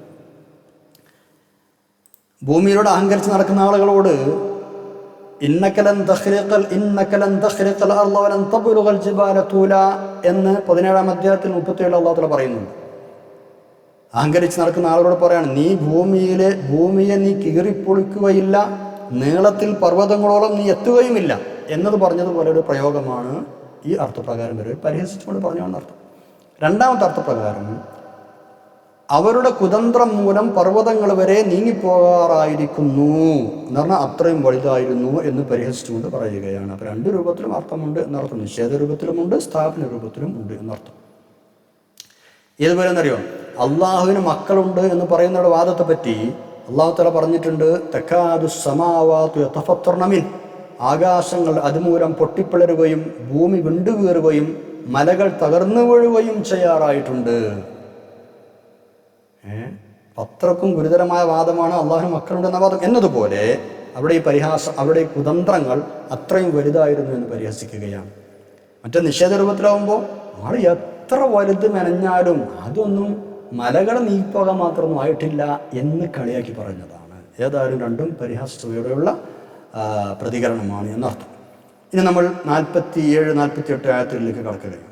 ഭൂമിയിലൂടെ അഹങ്കരിച്ച് നടക്കുന്ന ആളുകളോട് ഇന്നക്കലൻ തഖ്രിഖൽ അർള വലൻ തബ്ലുഗൽ ജിബാല തൂല എന്ന് 17-ാം അധ്യായത്തിൽ 37 അല്ലാഹു തആല പറയുന്നുണ്ട്. അഹങ്കരിച്ച് നടക്കുന്ന ആളുകളോട് പറയാണ്, നീ ഭൂമിയെ നീ കീറിപ്പൊളിക്കുകയില്ല, നീളത്തിൽ പർവ്വതങ്ങളോളം നീ എത്തുകയുമില്ല എന്നത് പറഞ്ഞതുപോലെ ഒരു പ്രയോഗമാണ് ഈ അർത്ഥപ്രകാരം വരെ പരിഹസിച്ചുകൊണ്ട് പറഞ്ഞാണെന്ന് അർത്ഥം. രണ്ടാമത്തെ അർത്ഥപ്രകാരം, അവരുടെ കുതന്ത്രം മൂലം പർവ്വതങ്ങൾ വരെ നീങ്ങിപ്പോകാറായിരിക്കുന്നു എന്ന് പറഞ്ഞാൽ അത്രയും വലുതായിരുന്നു എന്ന് പരിഹസിച്ചുകൊണ്ട് പറയുകയാണ്. അപ്പോൾ രണ്ട് രൂപത്തിലും അർത്ഥമുണ്ട് എന്നർത്ഥം. നിഷേധ രൂപത്തിലുമുണ്ട്, സ്ഥാപന രൂപത്തിലും ഉണ്ട് എന്നർത്ഥം. ഏതുപോലെ എന്നറിയോ, അള്ളാഹുവിന് മക്കളുണ്ട് എന്ന് പറയുന്നവരുടെ വാദത്തെ പറ്റി അള്ളാഹു തആല പറഞ്ഞിട്ടുണ്ട്, തകാദു സമാവാതു യതഫത്തർന മിൻ, ആകാശങ്ങൾ അതുമൂലം പൊട്ടിപ്പിളരുകയും ഭൂമി വിണ്ടുകീറുകയും മലകൾ തകർന്നു വീഴുകയും ചെയ്യാറായിട്ടുണ്ട്. അത്രക്കും ഗുരുതരമായ വാദമാണ് അള്ളാഹുവിന് മക്കളുണ്ടെന്ന വാദം. എന്നതുപോലെ അവിടെ ഈ പരിഹാസം, അവിടെ ഈ കുതന്ത്രങ്ങൾ അത്രയും വലുതായിരുന്നു എന്ന് പരിഹസിക്കുകയാണ്. മറ്റേ നിഷേധ രൂപത്തിലാവുമ്പോൾ ആൾ എത്ര വലുത് മെനഞ്ഞാലും അതൊന്നും മലകൾ നീങ്ങിപ്പോകാൻ മാത്രമൊന്നും ആയിട്ടില്ല എന്ന് കളിയാക്കി പറഞ്ഞതാണ്. ഏതായാലും രണ്ടും പരിഹാസത്തോടെയുള്ള പ്രതികരണമാണ് എന്നർത്ഥം. ഇനി നമ്മൾ 47-48 ആയത്തുകളിലേക്ക് കടക്കുകയാണ്.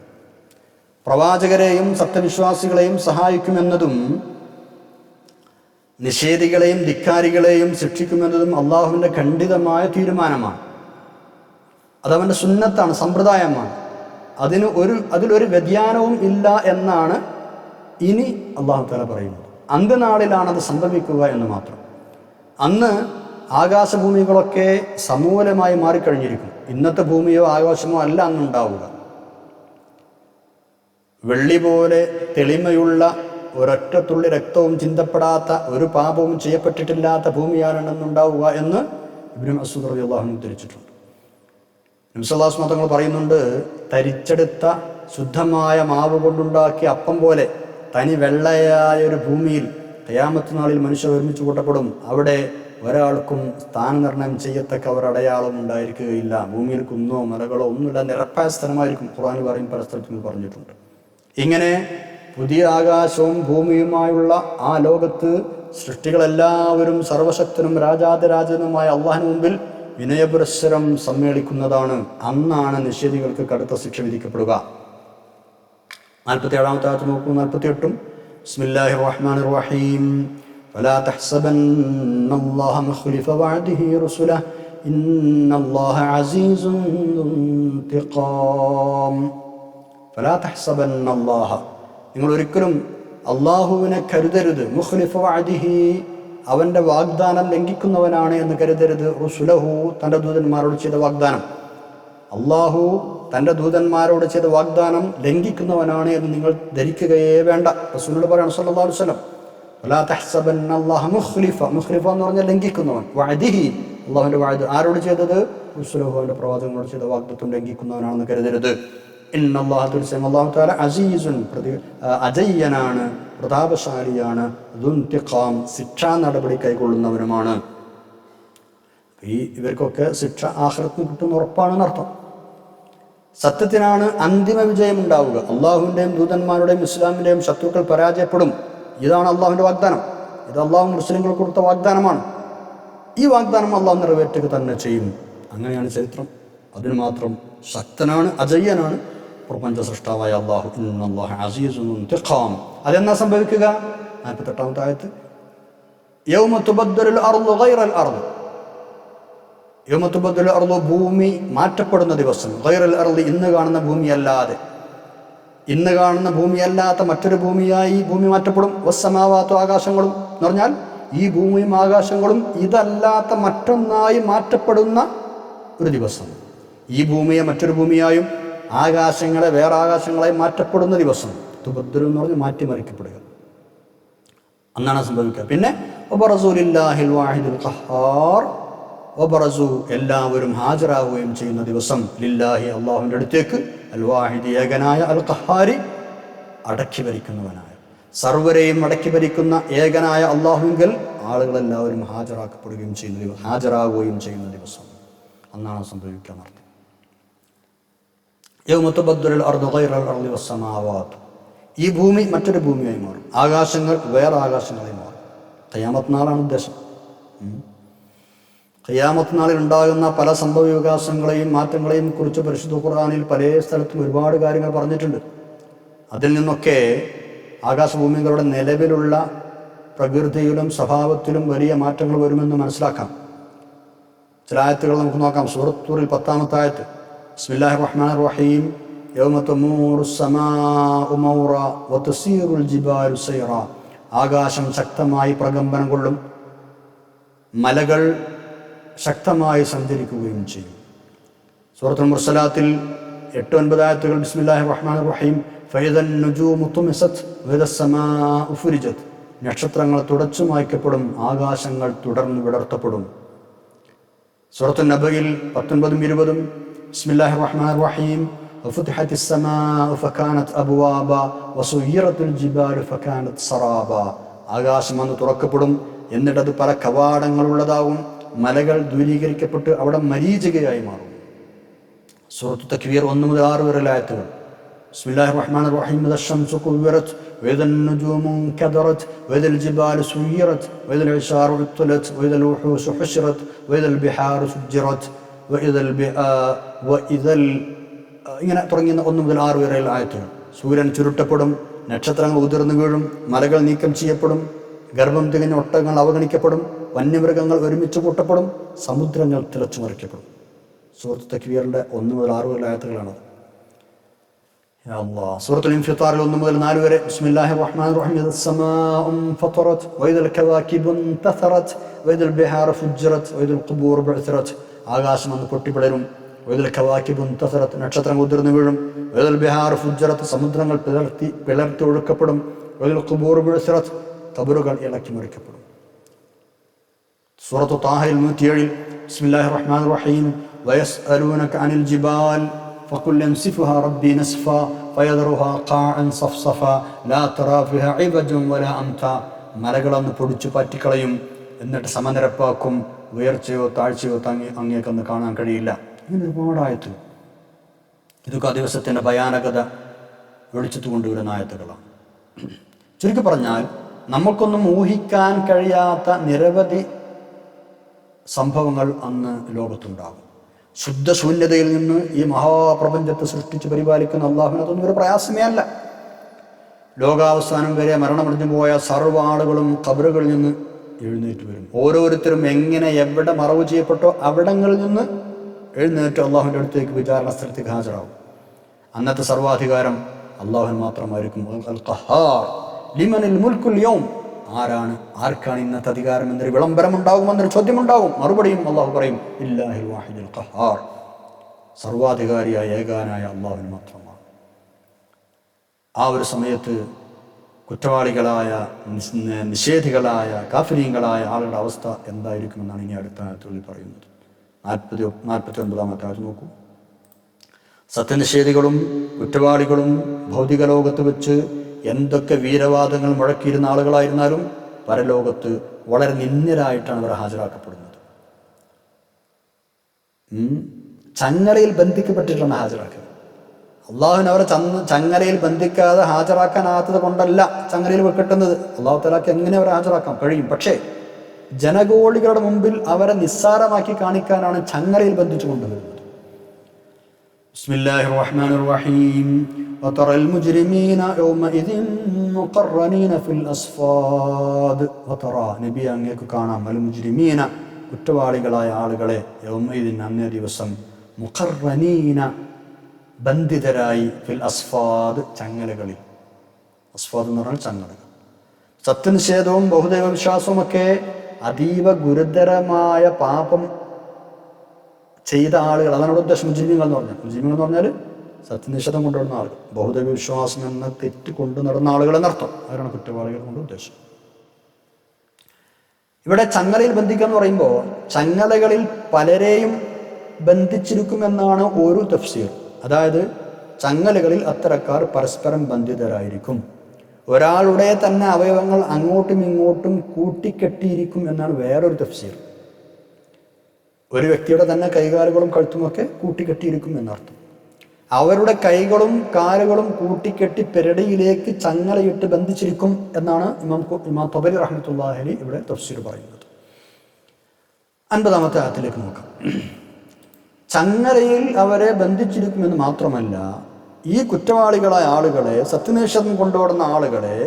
പ്രവാചകരെയും സത്യവിശ്വാസികളെയും സഹായിക്കുമെന്നതും നിഷേധികളെയും ധിക്കാരികളെയും ശിക്ഷിക്കുമെന്നതും അള്ളാഹുവിൻ്റെ ഖണ്ഡിതമായ തീരുമാനമാണ്. അതവൻ്റെ സുന്നത്താണ്, സമ്പ്രദായമാണ്. അതിലൊരു വ്യതിയാനവും ഇല്ല എന്നാണ് ഇനി അള്ളാഹു തആല പറയുന്നത്. അന്ത്യനാളിലാണ് അത് സംഭവിക്കുക എന്ന് മാത്രം. അന്ന് ആകാശഭൂമികളൊക്കെ സമൂലമായി മാറിക്കഴിഞ്ഞിരിക്കും. ഇന്നത്തെ ഭൂമിയോ ആകാശമോ അല്ല അന്നുണ്ടാവുക. വെള്ളി പോലെ തെളിമയുള്ള ഒരൊറ്റത്തുള്ളി രക്തവും ചിന്തപ്പെടാത്ത ഒരു പാപവും ചെയ്യപ്പെട്ടിട്ടില്ലാത്ത ഭൂമിയാണ് അന്നുണ്ടാവുക എന്ന് ഇബ്നു മസ്ഊദ് റളിയല്ലാഹു അൻഹു ഉദ്ധരിച്ചിട്ടുണ്ട്. നബി സല്ലല്ലാഹു അലൈഹി വസല്ലം തങ്ങൾ പറയുന്നുണ്ട്, തരിച്ചെടുത്ത ശുദ്ധമായ മാവ് കൊണ്ടുണ്ടാക്കിയ അപ്പം പോലെ തനി വെള്ളയായ ഒരു ഭൂമിയിൽ ഖിയാമത്ത് നാളിൽ മനുഷ്യർ ഒരുമിച്ച് കൂട്ടപ്പെടും. അവിടെ ഒരാൾക്കും സ്ഥാനനിർണയം ചെയ്യത്തക്ക ഒരടയാളം ഉണ്ടായിരിക്കുകയില്ല. ഭൂമിയിൽ കുന്നോ മലകളോ ഒന്നുമില്ല, നിരപ്പായ സ്ഥലമായിരിക്കും. ഖുർആനിൽ പറയും, പല സ്ഥലത്തും പറഞ്ഞിട്ടുണ്ട്. ഇങ്ങനെ പുതിയ ആകാശവും ഭൂമിയുമായുള്ള ആ ലോകത്ത് സൃഷ്ടികളെല്ലാവരും സർവശക്തനും രാജാതിരാജനുമായ അള്ളാഹിന് മുമ്പിൽ വിനയപുരസ്സരം സമ്മേളിക്കുന്നതാണ്. അന്നാണ് നിഷേധികൾക്ക് കടുത്ത ശിക്ഷ വിധിക്കപ്പെടുക. 47-ാമത്തെ ആയത്ത് നോക്കൂ, 48-ഉം. ബിസ്മില്ലാഹിർ റഹ്മാനിർ റഹീം. ഫലാ തഹ്സബന്നല്ലാഹ മുഖ്ലിഫ വഅദിഹി റസുലഹു ഇന്നല്ലാഹ അസീസുൻ ദുൻതിഖാം. ഫലാ തഹ്സബന്നല്ലാഹ, നിങ്ങൾ ഒരിക്കലും അള്ളാഹുവിനെ കരുതരുത്. മുഖ്ലിഫ വഅദിഹി, അവൻ്റെ വാഗ്ദാനം ലംഘിക്കുന്നവനാണ് എന്ന് കരുതരുത്. റുസുലഹു, തൻ്റെ ദൂതന്മാരോട് ചെയ്ത വാഗ്ദാനം. അള്ളാഹു തൻ്റെ ദൂതന്മാരോട് ചെയ്ത വാഗ്ദാനം ലംഘിക്കുന്നവനാണ് എന്ന് നിങ്ങൾ ധരിക്കുകയേ വേണ്ട. റസൂലുള്ളാഹി പറയാണ് സ്വല്ലല്ലാഹു അലൈഹി വസല്ലം, വലാ തഹ്സബന്നല്ലാഹ മുഖ്ലിഫ, മുഖ്ലിഫ എന്ന് പറഞ്ഞാൽ ലംഘിക്കുന്നവൻ. വഅദിഹി, അള്ളാഹുവിൻ്റെ വാഗ്ദാനം ആരോട് ചെയ്തത്? റുസുലഹു, അവൻ്റെ പ്രവാചകനോട് ചെയ്ത വാഗ്ദത്തം ലംഘിക്കുന്നവനാണെന്ന് കരുതരുത്. ഇന്നല്ലാഹ, തീർച്ചയായും അല്ലാഹു തആല അസീസുൻ, അജയ്യനാണ്, പ്രതാപശാലിയാണ്, ദുൻതിഖാം, ശിക്ഷാ നടപടി കൈക്കൊള്ളുന്നവനുമാണ്. ഇവർക്കൊക്കെ ശിക്ഷ ആഖിറത്തിൽ കിട്ടുന്ന ഉറപ്പാണെന്നർത്ഥം. സത്യത്തിനാണ് അന്തിമ വിജയം ഉണ്ടാവുക. അള്ളാഹുവിൻ്റെയും ദൂതന്മാരുടെയും ഇസ്ലാമിൻ്റെയും ശത്രുക്കൾ പരാജയപ്പെടും. ഇതാണ് അള്ളാഹുവിൻ്റെ വാഗ്ദാനം. ഇത് അള്ളാഹു മുസ്ലിങ്ങൾക്ക് കൊടുത്ത വാഗ്ദാനമാണ്. ഈ വാഗ്ദാനം അള്ളാഹു നിറവേറ്റുക തന്നെ ചെയ്യും. അങ്ങനെയാണ് ചരിത്രം. അതിന് മാത്രം ശക്തനാണ്, അജയ്യനാണ് പ്രപഞ്ച സൃഷ്ടാവായ അള്ളാഹു. ഇന്നല്ലാഹു അസീസുൻ ഇന്തിഖാം. അതെന്നാ സംഭവിക്കുക? 48-ാമത്തെ ആയത്ത്, യൗമ തുബദ്ദലുൽ അർളു ഗൈറൽ അർള്. യൗമ തുബദ്ദലുൽ അർളു, ഭൂമി മാറ്റപ്പെടുന്ന ദിവസം. ഗൈറൽ അർള്, ഇന്ന് കാണുന്ന ഭൂമിയല്ലാതെ, ഇന്ന് കാണുന്ന ഭൂമിയല്ലാത്ത മറ്റൊരു ഭൂമിയായി ഭൂമി മാറ്റപ്പെടും. വസ്സമാവാത്തു, ആകാശങ്ങളും എന്ന് പറഞ്ഞാൽ ഈ ഭൂമിയും ആകാശങ്ങളും ഇതല്ലാത്ത മറ്റൊന്നായി മാറ്റപ്പെടുന്ന ഒരു ദിവസം. ഈ ഭൂമിയെ മറ്റൊരു ഭൂമിയായും ആകാശങ്ങളെ വേറെ ആകാശങ്ങളായി മാറ്റപ്പെടുന്ന ദിവസം. തുബദ്ദലു എന്ന് പറഞ്ഞ് മാറ്റിമറിക്കപ്പെടുക, അന്നാണ് സംഭവിക്കുക. പിന്നെ വബറസൂലില്ലാഹിൽ വാഹിദുൽ ഖഹാർ, വബറസു, എല്ലാവരും ഹാജരാകുകയും ചെയ്യുന്ന ദിവസം. ലില്ലാഹി, അള്ളാഹുവിൻ്റെ അടുത്തേക്ക്, അൽ വാഹിദ്, ഏകനായ, അൽ ഖഹാരി, അടക്കി ഭരിക്കുന്നവനായ, സർവരെയും അടക്കി ഭരിക്കുന്ന ഏകനായ അള്ളാഹുവിങ്കൽ ആളുകളെല്ലാവരും ഹാജരാക്കപ്പെടുകയും ചെയ്യുന്ന ഹാജരാകുകയും ചെയ്യുന്ന ദിവസം. അന്നാണ് സംഭവിക്കാൻ നടത്തി. യൗമ തുബദ്ദലുൽ അർളു ഗൈറൽ അർളി വസ്സമാവാത്ത്, ഈ ഭൂമി മറ്റൊരു ഭൂമിയായി മാറും, ആകാശങ്ങൾ വേറെ ആകാശങ്ങളായി മാറും. ഖിയാമത്ത് നാളാണ് ഉദ്ദേശം. ഖിയാമത്ത് നാളിൽ ഉണ്ടാകുന്ന പല സംഭവ വികാസങ്ങളെയും മാറ്റങ്ങളെയും കുറിച്ച് പരിശുദ്ധ ഖുർആനിൽ പല സ്ഥലത്തും ഒരുപാട് കാര്യങ്ങൾ പറഞ്ഞിട്ടുണ്ട്. അതിൽ നിന്നൊക്കെ ആകാശഭൂമികളുടെ നിലവിലുള്ള പ്രകൃതിയിലും സ്വഭാവത്തിലും വലിയ മാറ്റങ്ങൾ വരുമെന്ന് മനസ്സിലാക്കാം. ചില ആയത്തുകൾ നമുക്ക് നോക്കാം. സൂറത്തുൽ 10-ാമത്തെ ആയത്ത്, ബിസ്മില്ലാഹിർ റഹ്മാനിർ റഹീം, യൗമ തമൂറു സ്സമാഉ മൗറ വതസീറുൽ ജിബാലു സൈറ, ആകാശം ശക്തമായി പ്രകമ്പനം കൊള്ളും, മലകൾ ശക്തമായി സഞ്ചരിക്കുകയും ചെയ്യും. സൂറത്തുൽ മുർസലാത്തിൽ 8-9 ആയത്തുകൾ, ബിസ്മില്ലാഹിർ റഹ്മാനിർ റഹീം, ഫൈദൻ നുജൂമു തുമിസത് വഇദസ് സമാഉ ഫുരിജത്, നക്ഷത്രങ്ങൾ തുടച്ചു മായ്ക്കപ്പെടും, ആകാശങ്ങൾ തുടർന്ന് വിടർത്തപ്പെടും. സൂറത്തുൻ നബയിൽ 19-20, ബിസ്മില്ലാഹിർ റഹ്മാനിർ റഹീം, വഫുതിഹത്തിസ് സമാഉ ഫകാനത് അബ്വാബ വസുയ്യിറത്തുൽ ജിബാലു ഫകാനത് സറാബ, ആകാശം അന്ന് തുറക്കപ്പെടും, എന്നിട്ടത് പല കവാടങ്ങളുള്ളതാവും, മലകൾ ദൂരീകരിക്കപ്പെട്ട് അവിടെ മരീചികയായി മാറും. സൂറത്തു തക്വീർ 1-6 വരെയുള്ള ആയത്തുകൾ, ബിസ്മില്ലാഹിർ റഹ്മാനിർ റഹീം, വശംസു കുവ്വിറത് വഇദൻ നുജൂമു കദറത് വഇദൽ ജിബാലു സുയ്യിറത് വഇദൽ ഇശാറു ഉത്ലത് വഇദൽ വുഹൂസു ഹുശിറത് വഇദൽ ബിഹാറു സുജ്ജിറത് വഇദൽ ഇങ്ങനെ തുടങ്ങിയ 1-6 വരെയുള്ള ആയത്തുകൾ. സൂര്യൻ ചുരുട്ടപ്പെടും, നക്ഷത്രങ്ങൾ ഉതിർന്നു വീഴും, മലകൾ നീക്കം ചെയ്യപ്പെടും, ഗർഭം തികഞ്ഞ ഒട്ടകങ്ങൾ അവഗണിക്കപ്പെടും, വന്യമൃഗങ്ങൾ ഒരുമിച്ച് കൂട്ടപ്പെടും, സമുദ്രങ്ങൾ തിളച്ചു മറിക്കപ്പെടും. സൂറത്ത് തക്വീറിൻ്റെ 1-6 വരെയുള്ള ആയത്തുകളാണത്. സൂറത്തുൽ ഇൻഫിത്താറിൽ 1-4 വരെ, ബിസ്മില്ലാഹിർ റഹ്മാനിർ റഹീം, ഇദസ് സമാഉ ഫതറത് വഇദൽ കവാകിബു ഇൻതസറത് വഇദൽ ബിഹാറു ഫുജ്ജിറത് വഇദൽ ഖുബൂറു ബുഅ്സിറത്, ആകാശം അന്ന് പൊട്ടിപ്പിളരും, വഇദൽ കവാകിബു ഇൻതസറത്, നക്ഷത്രങ്ങൾ ഉതിർന്നു വീഴും, വഇദൽ ബിഹാറു ഫുജ്ജിറത്, സമുദ്രങ്ങൾ പിളർത്തി ഒഴുക്കപ്പെടും, വഇദൽ ഖുബൂറു ബുഅ്സിറത്, ഖബറുകൾ ഇളക്കി മറിക്കപ്പെടും. സൂറത്തു താഹയിൽ 107, ബിസ്മില്ലാഹിർ റഹ്മാനിർ റഹീം, വയസ്അലൂനക അനിൽ ജിബാൽ ഫഖുൽ യൻസിഫുഹാ റബ്ബി നസ്ഫാ ഫയദറുഹാ ഖാഅൻ സഫ്സഫാ ലാ തറാ ഫിഹാ ഇവജൻ വലാ അംതാ, മലകളൊന്ന് പൊടിച്ചു പറ്റിക്കളയും, എന്നിട്ട് സമനിരപ്പാക്കും, ഉയർച്ചയോ താഴ്ചയോ അങ്ങേക്കൊന്ന് കാണാൻ കഴിയില്ല. ഇങ്ങനെ ഒരുപാടായത്ത്. ഇതൊക്കെ ആ ദിവസത്തിൻ്റെ ഭയാനകത വെളിച്ചത്ത് കൊണ്ടുവരുന്ന ആയത്തുകളാണ്. ചുരുക്കി പറഞ്ഞാൽ നമുക്കൊന്നും ഊഹിക്കാൻ കഴിയാത്ത നിരവധി സംഭവങ്ങൾ അന്ന് ലോകത്തുണ്ടാകും. ശുദ്ധശൂന്യതയിൽ നിന്ന് ഈ മഹാപ്രപഞ്ചത്തെ സൃഷ്ടിച്ച് പരിപാലിക്കുന്ന അള്ളാഹുവിന് അതൊന്നും ഒരു പ്രയാസമേ അല്ല. ലോകാവസാനം വരെ മരണമടഞ്ഞു പോയ സർവ്വ ആളുകളും ഖബറുകളിൽ നിന്ന് എഴുന്നേറ്റ് വരും. ഓരോരുത്തരും എങ്ങനെ എവിടെ മറവ് ചെയ്യപ്പെട്ടോ അവിടങ്ങളിൽ നിന്ന് എഴുന്നേറ്റ് അള്ളാഹുവിൻ്റെ അടുത്തേക്ക് വിചാരണ സ്ഥലത്തേക്ക് ഹാജരാകും. അന്നത്തെ സർവാധികാരം അള്ളാഹുവിന് മാത്രമായിരിക്കും. അൽ ഖഹാർ ലിമനിൽ മുൽക്കുൽ യൗം, ആർക്കാണ് ഇന്നത്തെ അധികാരം എന്നൊരു വിളംബരം ഉണ്ടാകും, എന്നൊരു ചോദ്യമുണ്ടാകും. മറുപടിയും അള്ളാഹു പറയും, ഇല്ലാഹിൽ വാഹിദുൽ ഖഹാർ, സർവാധികാരിയായ ഏകാനായ അള്ളാഹുവിന് മാത്രമാണ്. ആ ഒരു സമയത്ത് കുറ്റവാളികളായ നിഷേധികളായ കാഫിരീങ്ങളായ ആളുടെ അവസ്ഥ എന്തായിരിക്കുമെന്നാണ് ഇനി അടുത്ത ആയത്തുകളിൽ പറയുന്നത്. 49-ാമത്തെ ആയത്ത് നോക്കൂ. സത്യനിഷേധികളും കുറ്റവാളികളും ഭൗതിക ലോകത്ത് വെച്ച് എന്തൊക്കെ വീരവാദങ്ങൾ മുഴക്കിയിരുന്ന ആളുകളായിരുന്നാലും പരലോകത്ത് വളരെ നിന്ദ്യരായിട്ടാണ് അവർ ഹാജരാക്കപ്പെടുന്നത്. ചങ്ങലയിൽ ബന്ധിക്കപ്പെട്ടിട്ടാണ് ഹാജരാക്കുക. അള്ളാഹുവിന് അവരെ ചങ്ങലയിൽ ബന്ധിക്കാതെ ഹാജരാക്കാനാകാത്തത് കൊണ്ടല്ല ചങ്ങലയിൽ കിട്ടുന്നത്. അള്ളാഹു തആലക്ക് എങ്ങനെ അവരെ ഹാജരാക്കാൻ കഴിയും. പക്ഷേ ജനകോടികളുടെ മുമ്പിൽ അവരെ നിസ്സാരമാക്കി കാണിക്കാനാണ് ചങ്ങലയിൽ ബന്ധിച്ചു കൊണ്ടുവരുന്നത്. ബിസ്മില്ലാഹിർ റഹ്മാനിർ റഹീം. വതറൽ മുജ്രിമീന യൗമഇദിൻ മുഖറനീന ഫിൽ അസ്ഫാദ്. വതറ നബി അങ്ങേക്ക് കാണാം അൽ മുജ്രിമീന കുറ്റവാളികളായ ആളുകളെ യൗമഇദിൻ അന്നേ ദിവസം മുഖറനീന ബന്ധിതരായി ഫിൽ അസ്ഫാദ് ചങ്ങലകളിൽ. അസ്ഫാദ് എന്ന് പറഞ്ഞാൽ ചങ്ങലകൾ. സത്യനിഷേധവും ബഹുദൈവ വിശ്വാസവുമൊക്കെ അതീവ ഗുരുതരമായ പാപം ചെയ്ത ആളുകൾ, അതാണ് ഇവിടെ ഉദ്ദേശം. മുജ്രിമീങ്ങൾ എന്ന് പറഞ്ഞാൽ, മുജ്രിമീങ്ങൾ എന്ന് പറഞ്ഞാൽ സത്യനിഷേധം കൊണ്ടുവരുന്ന ആളുകൾ, ബഹുദൈവ വിശ്വാസം എന്ന തെറ്റ് കൊണ്ടു നടന്ന ആളുകൾ എന്നർത്ഥം. അവരാണ് കുറ്റവാളികൾ കൊണ്ട് ഉദ്ദേശം. ഇവിടെ ചങ്ങലയിൽ ബന്ധിക്കുക എന്ന് പറയുമ്പോൾ ചങ്ങലകളിൽ പലരെയും ബന്ധിച്ചിരിക്കുമെന്നാണ് ഒരു തഫ്സീർ. അതായത് ചങ്ങലകളിൽ അത്തരക്കാർ പരസ്പരം ബന്ധിതരായിരിക്കും. ഒരാളുടെ തന്നെ അവയവങ്ങൾ അങ്ങോട്ടും ഇങ്ങോട്ടും കൂട്ടിക്കെട്ടിയിരിക്കും എന്നാണ് വേറൊരു തഫ്സീർ. ഒരു വ്യക്തിയുടെ തന്നെ കൈകാലുകളും കഴുത്തുമൊക്കെ കൂട്ടിക്കെട്ടിയിരിക്കും എന്നർത്ഥം. അവരുടെ കൈകളും കാലുകളും കൂട്ടിക്കെട്ടി പെരടിയിലേക്ക് ചങ്ങലയിട്ട് ബന്ധിച്ചിരിക്കും എന്നാണ് ഇമാം തബരി റഹ്മത്തുള്ളാഹി അലൈഹി ഇവിടെ തഫ്സീർ പറയുന്നത്. 50-ാമത്തെ ആയത്തിലേക്ക് നോക്കാം. ചങ്ങലയിൽ അവരെ ബന്ധിച്ചിരിക്കുമെന്ന് മാത്രമല്ല, ഈ കുറ്റവാളികളായ ആളുകളെ, സത്യനിഷേധം കൊണ്ടുവരുന്ന ആളുകളെ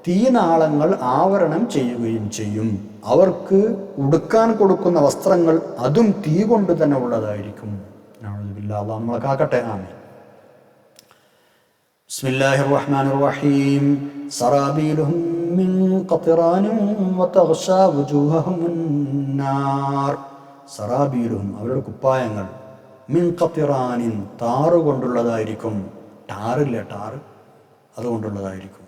തീനാളങ്ങൾ ആവരണം ചെയ്യുകയും ചെയ്യും. അവർക്ക് ഉടുക്കാൻ കൊടുക്കുന്ന വസ്ത്രങ്ങൾ അതും തീ കൊണ്ട് തന്നെ ഉള്ളതായിരിക്കും. അല്ലാഹു നമ്മളെ കാക്കട്ടെ. ആമീൻ. ബിസ്മില്ലാഹിർ റഹ്മാനിർ റഹീം. സറാബീലുഹും മിൻ ഖത്റാനിൻ വതഗ്ശാ വുജൂഹഹുമുൻ നാർ. സറാബീലുഹും അവരുടെ കുപ്പായങ്ങൾ മിൻ ഖത്റാനിൻ താറ് കൊണ്ടുള്ളതായിരിക്കും. ടാറില്ല, ടാറ് അതുകൊണ്ടുള്ളതായിരിക്കും.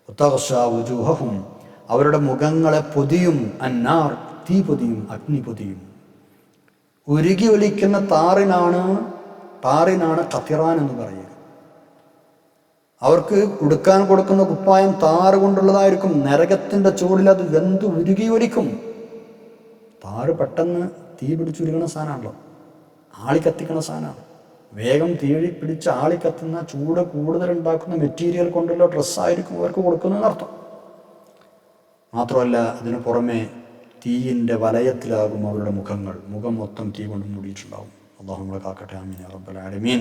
വതഗ്ശാ വുജൂഹഹും അവരുടെ മുഖങ്ങളെ പൊതിയും. അന്നാർ തീ പൊതിയും, അഗ്നി പൊതിയും. ഉരുകി ഒലിക്കുന്ന താറിനാണ് ഖത്റാൻ എന്ന് പറയുക. അവർക്ക് ഉടുക്കാൻ കൊടുക്കുന്ന കുപ്പായം താറ് കൊണ്ടുള്ളതായിരിക്കും. നരകത്തിന്റെ ചൂടിൽ അത് വെന്ത് ഉരുകി ഒലിക്കും. താറ് പെട്ടെന്ന് തീ പിടിച്ചുരുകണ സാധനമാണല്ലോ, ആളിക്കത്തിക്കണ സാധനമാണ്. വേഗം തീ പിടിച്ച് ആളിക്കത്തുന്ന ചൂട് കൂടുതൽ ഉണ്ടാക്കുന്ന മെറ്റീരിയൽ കൊണ്ടുള്ള ഡ്രസ്സായിരിക്കും അവർക്ക് കൊടുക്കുന്നതെന്നർത്ഥം. മാത്രമല്ല അതിനു പുറമെ തീയിൻ്റെ വലയത്തിലാകും അവരുടെ മുഖങ്ങൾ. മുഖം മൊത്തം തീ കൊണ്ട് മൂടിയിട്ടുണ്ടാവും. അല്ലാഹു നമ്മളെ കാക്കട്ടെ. ആമീൻ യാ റബ്ബൽ ആലമീൻ.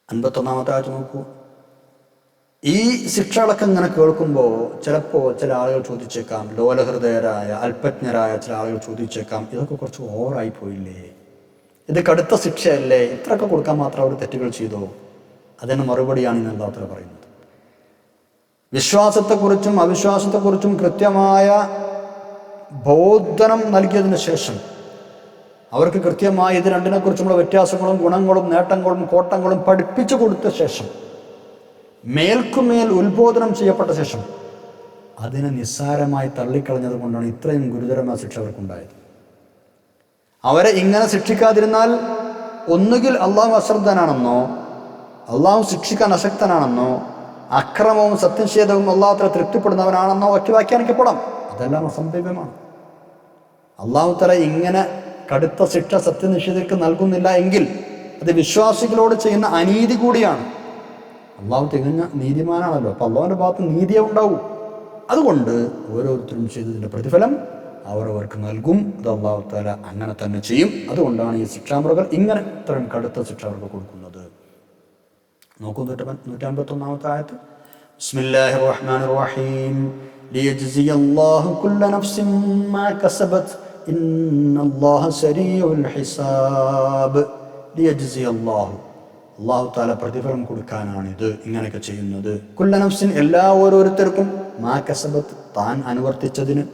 51-ാമത്തെ ആയത്ത് നോക്കൂ. ഈ ശിക്ഷകളൊക്കെ ഇങ്ങനെ കേൾക്കുമ്പോൾ ചിലപ്പോൾ ചില ആളുകൾ ചോദിച്ചേക്കാം, ലോലഹൃദയരായ അല്പജ്ഞരായ ചില ആളുകൾ ചോദിച്ചേക്കാം, ഇതൊക്കെ കുറച്ച് ഓവറായി പോയില്ലേ, ഇത് കടുത്ത ശിക്ഷയല്ലേ, ഇത്രയൊക്കെ കൊടുക്കാൻ മാത്രം അവർ തെറ്റുകൾ ചെയ്തോ? അതിന് മറുപടിയാണ് ഇന്ന് അല്ലാഹു തആല പറയുന്നത്. വിശ്വാസത്തെക്കുറിച്ചും അവിശ്വാസത്തെക്കുറിച്ചും കൃത്യമായ ബോധനം നൽകിയതിന് ശേഷം, അവർക്ക് കൃത്യമായി ഇത് രണ്ടിനെക്കുറിച്ചുള്ള വ്യത്യാസങ്ങളും ഗുണങ്ങളും നേട്ടങ്ങളും കോട്ടങ്ങളും പഠിപ്പിച്ചു കൊടുത്ത ശേഷം, മേൽക്കുമേൽ ഉത്ബോധനം ചെയ്യപ്പെട്ട ശേഷം അതിനെ നിസ്സാരമായി തള്ളിക്കളഞ്ഞത് കൊണ്ടാണ് ഇത്രയും ഗുരുതരമായ ശിക്ഷ അവർക്കുണ്ടായത്. അവരെ ഇങ്ങനെ ശിക്ഷിക്കാതിരുന്നാൽ ഒന്നുകിൽ അള്ളാഹു അശ്രദ്ധനാണെന്നോ, അള്ളാഹു ശിക്ഷിക്കാൻ അശക്തനാണെന്നോ, അക്രമവും സത്യനിഷേധവും അള്ളാഹു തൃപ്തിപ്പെടുന്നവനാണെന്നോ ഒറ്റ വ്യാഖ്യാനിക്കപ്പെടാം. അതെല്ലാം അസംഭവ്യമാണ്. അള്ളാഹു തആല ഇങ്ങനെ കടുത്ത ശിക്ഷ സത്യനിഷേധർക്ക് നൽകുന്നില്ല എങ്കിൽ അത് വിശ്വാസികളോട് ചെയ്യുന്ന അനീതി കൂടിയാണ്. അള്ളാഹു തികഞ്ഞ നീതിമാനാണല്ലോ. അപ്പം അള്ളാഹുവിൻ്റെ ഭാഗത്ത് നീതിയെ ഉണ്ടാവും. അതുകൊണ്ട് ഓരോരുത്തരും ചെയ്തതിൻ്റെ പ്രതിഫലം അവരവർക്ക് നൽകും. അത് അള്ളാഹു തആല അങ്ങനെ തന്നെ ചെയ്യും. അതുകൊണ്ടാണ് ഈ ശിക്ഷാമുറകൾ ഇങ്ങനെ ഇത്രയും കടുത്ത ശിക്ഷ അവർക്ക് കൊടുക്കുന്നത്. നോക്കൂ 151-ാമത്തെ ആയത്ത്. ബിസ്മില്ലാഹിർ റഹ്മാനിർ റഹീം. ലിയജ്സിയല്ലാഹു കുല്ല നഫ്സിൻ മാ കസബത് ഇന്നല്ലാഹ സരീഉൽ ഹിസാബ്. ലിയജ്സിയല്ലാഹു, അല്ലാഹു തആല പ്രതിഫലം കൊടുക്കാനാണിത് ഇങ്ങനെയൊക്കെ ചെയ്യുന്നത്. കുല്ല നഫ്സിൻ, എല്ലാ ഓരോരുത്തർക്കും, മാ കസബത്ത് താൻ അനുവർത്തിച്ചതിന്,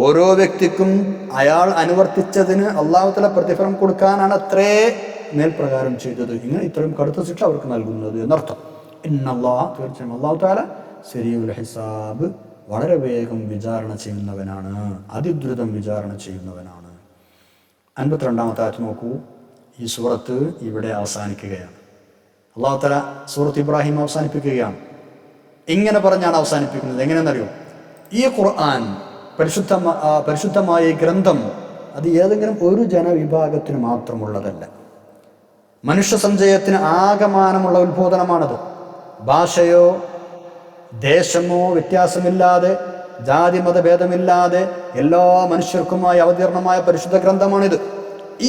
ഓരോ വ്യക്തിക്കും അയാൾ അനുവർത്തിച്ചതിന് അല്ലാഹു തആല പ്രതിഫലം കൊടുക്കാനാണ് അത്രേ മേൽപ്രകാരം ചെയ്തത്. ഇങ്ങനെ ഇത്രയും കടുത്ത ശിക്ഷ അവർക്ക് നൽകുന്നത് എന്നർത്ഥം. ഇന്നല്ലാഹ, തീർച്ചയായും അല്ലാഹു തആല സരീഉൽ ഹിസാബ്, വളരെ വേഗം വിചാരണ ചെയ്യുന്നവനാണ്, അതിദ്രുതം വിചാരണ ചെയ്യുന്നവനാണ്. 52-ാമത്തെ ആയത്ത് നോക്കൂ. ഈ സൂറത്ത് ഇവിടെ അവസാനിക്കുകയാണ്. അല്ലാഹു തആല സൂറത്ത് ഇബ്രാഹിം അവസാനിപ്പിക്കുകയാണ്. ഇങ്ങനെ പറഞ്ഞാണ് അവസാനിപ്പിക്കുന്നത്. എങ്ങനെയെന്നറിയോ? ഈ ഖുർആൻ പരിശുദ്ധമായ ഗ്രന്ഥം അത് ഏതെങ്കിലും ഒരു ജനവിഭാഗത്തിന് മാത്രമുള്ളതല്ല. മനുഷ്യ സഞ്ചയത്തിന് ആകമാനമുള്ള ഉത്ബോധനമാണത്. ഭാഷയോ ദേശമോ വ്യത്യാസമില്ലാതെ, ജാതി മതഭേദമില്ലാതെ എല്ലാ മനുഷ്യർക്കുമായി അവതീർണമായ പരിശുദ്ധ ഗ്രന്ഥമാണിത്.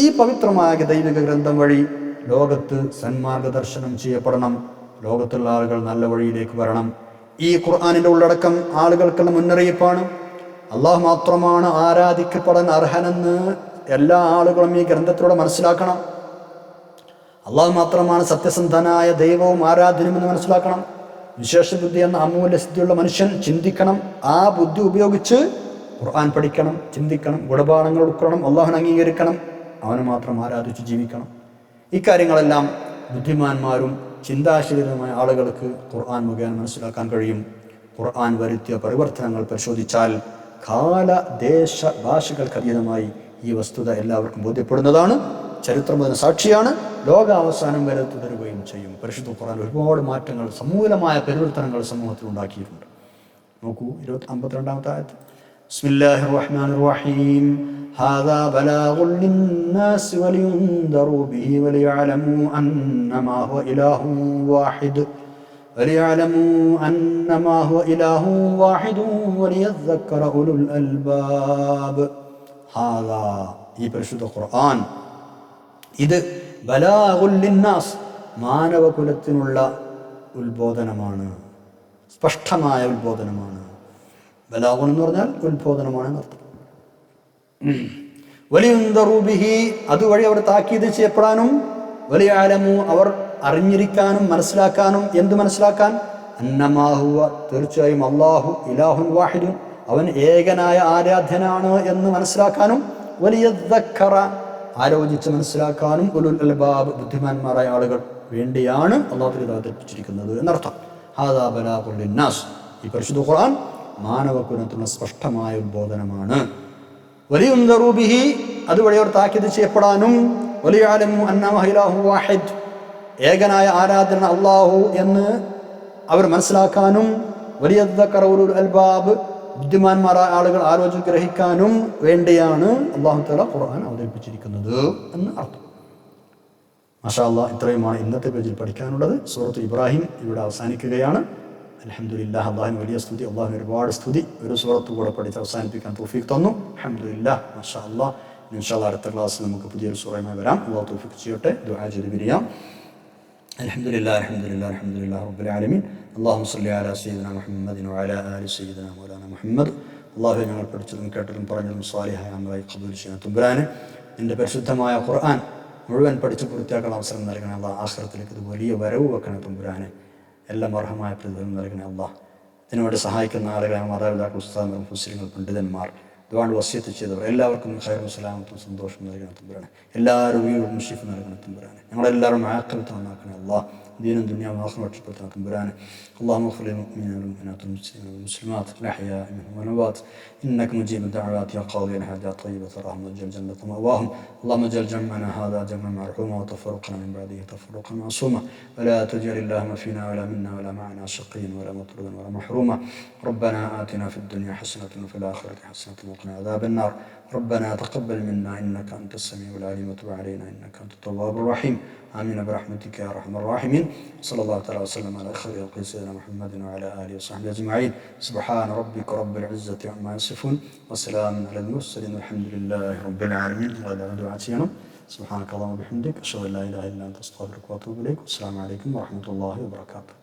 ഈ പവിത്രമായ ദൈവിക ഗ്രന്ഥം വഴി ലോകത്ത് സന്മാർഗദർശനം ചെയ്യപ്പെടണം. ലോകത്തുള്ള ആളുകൾ നല്ല വഴിയിലേക്ക് വരണം. ഈ ഖുർആനിന്റെ ഉള്ളടക്കം ആളുകൾക്കുള്ള മുന്നറിയിപ്പാണ്. അള്ളാഹു മാത്രമാണ് ആരാധിക്കപ്പെടാൻ അർഹനെന്ന് എല്ലാ ആളുകളും ഈ ഗ്രന്ഥത്തിലൂടെ മനസ്സിലാക്കണം. അള്ളാഹു മാത്രമാണ് സത്യസന്ധനായ ദൈവവും ആരാധനയുമെന്ന് മനസ്സിലാക്കണം. വിശേഷ ബുദ്ധി എന്ന അമൂല്യ സിദ്ധിയുള്ള മനുഷ്യൻ ചിന്തിക്കണം. ആ ബുദ്ധി ഉപയോഗിച്ച് ഖുർആൻ പഠിക്കണം, ചിന്തിക്കണം, ഗുണപാഠങ്ങൾ ഉൾക്കൊള്ളണം, അള്ളാഹുവിനെ അംഗീകരിക്കണം, അവനെ മാത്രം ആരാധിച്ച് ജീവിക്കണം. ഇക്കാര്യങ്ങളെല്ലാം ബുദ്ധിമാന്മാരും ചിന്താശീലരുമായ ആളുകൾക്ക് ഖുർആൻ മുഖേന മനസ്സിലാക്കാൻ കഴിയും. ഖുർആൻ വരുത്തിയ പരിവർത്തനങ്ങൾ പരിശോധിച്ചാൽ കാല ദേശ ഭാഷകൾക്കതീതമായി ഈ വസ്തുത എല്ലാവർക്കും ബോധ്യപ്പെടുന്നതാണ്. ചരിത്രം അതിന് സാക്ഷിയാണ്. ലോകാവസാനം വരെ തുടരുകയും ചെയ്യും. പരിശുദ്ധ ഖുർആൻ ഒരുപാട് മാറ്റങ്ങൾ, സമൂലമായ പരിവർത്തനങ്ങൾ സമൂഹത്തിൽ ഉണ്ടാക്കിയിട്ടുണ്ട്. നോക്കൂ, 52-ാമത്തെ ആയത്ത്. ബിസ്മില്ലാഹിർ റഹ്മാനിർ റഹീം. ഹാദാ ബലാഗുൻ ലിന്നാസ് വലിയുൻദറൂ ബിഹി വലിയഅലമൂ അന്നമാ ഹുവ ഇലാഹുൻ വാഹിദ് വലിയദ്ദക്കറ ഉലുൽ അൽബാബ്. ഹാദാ, ഈ പരിശുദ്ധ ഖുർആൻ, ഇത് ബലാഗുൽ ലിന്നാസ്, മാനവകുലത്തിനുള്ള ഉത്ബോധനമാണ്, സ്പഷ്ടമായ ഉത്ബോധനമാണ്. ബലാഗുൻ എന്ന് പറഞ്ഞാൽ ഉത്ബോധനമാണ് എന്നർത്ഥം. വലിയുൻദറൂ ബിഹി, അതുവഴി അവർ താക്കീത് ചെയ്യപ്പെടാനും, വലിയഅലമൂ, അവർ അറിഞ്ഞിരിക്കാനും മനസ്സിലാക്കാനും. എന്ത് മനസ്സിലാക്കാൻ? അന്നമാ ഹുവ, തീർച്ചയായും അല്ലാഹു ഇലാഹുൻ വാഹിദുൻ, അവൻ ഏകനായ ആരാധ്യനാണ് എന്ന് മനസ്സിലാക്കാനും. വലിയദ്ദക്കറ, ആലോചിച്ച് മനസ്സിലാക്കാനും. ഉലുൽ അൽബാബ്, ബുദ്ധിമാന്മാരായ ആളുകൾ വേണ്ടിയാണ് അല്ലാഹു ഇത് അവതരിപ്പിച്ചിരിക്കുന്നത് എന്നർത്ഥം. ഹാദാ ബലാഗുൻ ലിന്നാസ്, ഈ പരിശുദ്ധ ഖുർആൻ മാനവകുലത്തിനുള്ള സ്പഷ്ടമായ ഉത്ബോധനമാണ്. വലിയുൻദറൂ ബിഹി, അതുവഴി അവർ താക്കീത് ചെയ്യപ്പെടാനും. വലിയഅലമൂ അന്നമാ ഇലാഹുൻ വാഹിദ്, ഏകനായ ആരാധന അല്ലാഹു എന്ന് അവർ മനസ്സിലാക്കാനും. വലിയദ്ദക്കറ ഉലുൽ അൽബാബ്, ബുദ്ധിമാന്മാരായ ആളുകൾ ആലോചിച്ച് ഗ്രഹിക്കാനും വേണ്ടിയാണ് അല്ലാഹു തആല ഖുർആൻ അവതരിപ്പിച്ചിരിക്കുന്നത് എന്ന് അർത്ഥം. മാഷാ അല്ലാഹ്, ഇത്രയുമാണ് ഇന്നത്തെ പേജിൽ പഠിക്കാനുള്ളത്. സൂറത്ത് ഇബ്രാഹിം ഇവിടെ അവസാനിക്കുകയാണ്. അൽഹംദുലില്ലാഹ്, അല്ലാഹുവിന് വലിയ സ്തുതി, അല്ലാഹുവിന് ഒരുപാട് സ്തുതി. ഒരു സൂറത്ത് കൂടെ പഠിച്ച് അവസാനിപ്പിക്കാൻ തൗഫീഖ് തന്നു. അൽഹംദുലില്ലാഹ്, മാഷാ അല്ലാഹ്. ഇൻഷാ അല്ലാഹ് അടുത്ത ക്ലാസ്സിൽ നമുക്ക് പുതിയൊരു സൂറയുമായി വരാം. അല്ലാഹു തൗഫീഖ് ചെയ്യട്ടെ. ദുആ ചെയ്ത് പിരിയാം. അൽഹംദുലില്ലാഹ് അൽഹംദുലില്ലാഹ് അൽഹംദുലില്ലാഹി റബ്ബിൽ ആലമീൻ. അല്ലാഹുമ്മ സ്വല്ലി അലാ സയ്യിദിനാ മുഹമ്മദിൻ വഅലാ ആലി സയ്യിദിനാ മൗലാനാ മുഹമ്മദ്. അല്ലാഹു, ഞങ്ങൾ പഠിച്ചതും കേട്ടതും പറഞ്ഞതും സ്വാലിഹായ അമലായി ഖബൂൽ ചെയ്യണം തമ്പുരാനെ. നിന്റെ പരിശുദ്ധമായ ഖുർആൻ മുഴുവൻ പഠിച്ച് പൂർത്തിയാക്കാൻ അവസരം നൽകണേ അല്ലാഹ്. ആഖിറത്തിലേക്ക് ഇത് വലിയ വരവ് വെക്കണേ തമ്പുരാനെ. എല്ലാം അർഹമായ പ്രതിഫലം നൽകണേ അല്ലാഹ്. ഇതിനുവേണ്ടി സഹായിക്കുന്ന ആളുകളെ മാതാപിതാക്കൾ, ഉസ്താദുമാർ, മുഫസ്സിറുകൾ, പണ്ഡിതന്മാർ, ദുആ വസിയത്ത് ചെയ്തവർ എല്ലാവർക്കും ഖൈറും സലാമത്തും സന്തോഷം നൽകണം തമ്പുരാനെ. എല്ലാ രോഗികൾക്കും ശിഫ നൽകണം തമ്പുരാനെ. ഞങ്ങളെല്ലാവരും ആഖിറത്ത് നന്നാക്കണേ അല്ലാഹ്. ദീനും ദുനിയാവും ആഖിറത്തും രക്ഷപ്പെടുത്തണം തമ്പുരാനെ. اللهم اغفر للمؤمنين والمؤمنات والمسلمين والمسلمات الأحياء منهم والأموات إنك مجيب الدعوات يا قاضي الحاجات طيبة الرحمة واجعل الجنة مأواهم. اللهم اجعل جمعنا هذا جمعا مرحوما وتفرقنا من بعده تفرقا معصوما ولا تجعل اللهم فينا ولا منا ولا معنا شقيا ولا مطرودا ولا محروما. ربنا آتنا في الدنيا حسنة وفي الآخرة حسنة وقنا عذاب النار. ربنا تقبل منا إنك أنت السميع العليم وتب علينا إنك أنت التواب الرحيم. آمين برحمتك يا أرحم الراحمين. صلى الله تعالى وسلم على خير خلق سيدنا محمد وعلى آله وصحبه أجمعين. سبحان ربك رب العزة عما يصفون وسلام على المرسلين والحمد لله رب العالمين. وهذا دعاتنا. سبحانك اللهم وبحمدك أشهد أن لا إله إلا أنت أستغفرك وأتوب إليك. والسلام عليكم ورحمة الله وبركاته.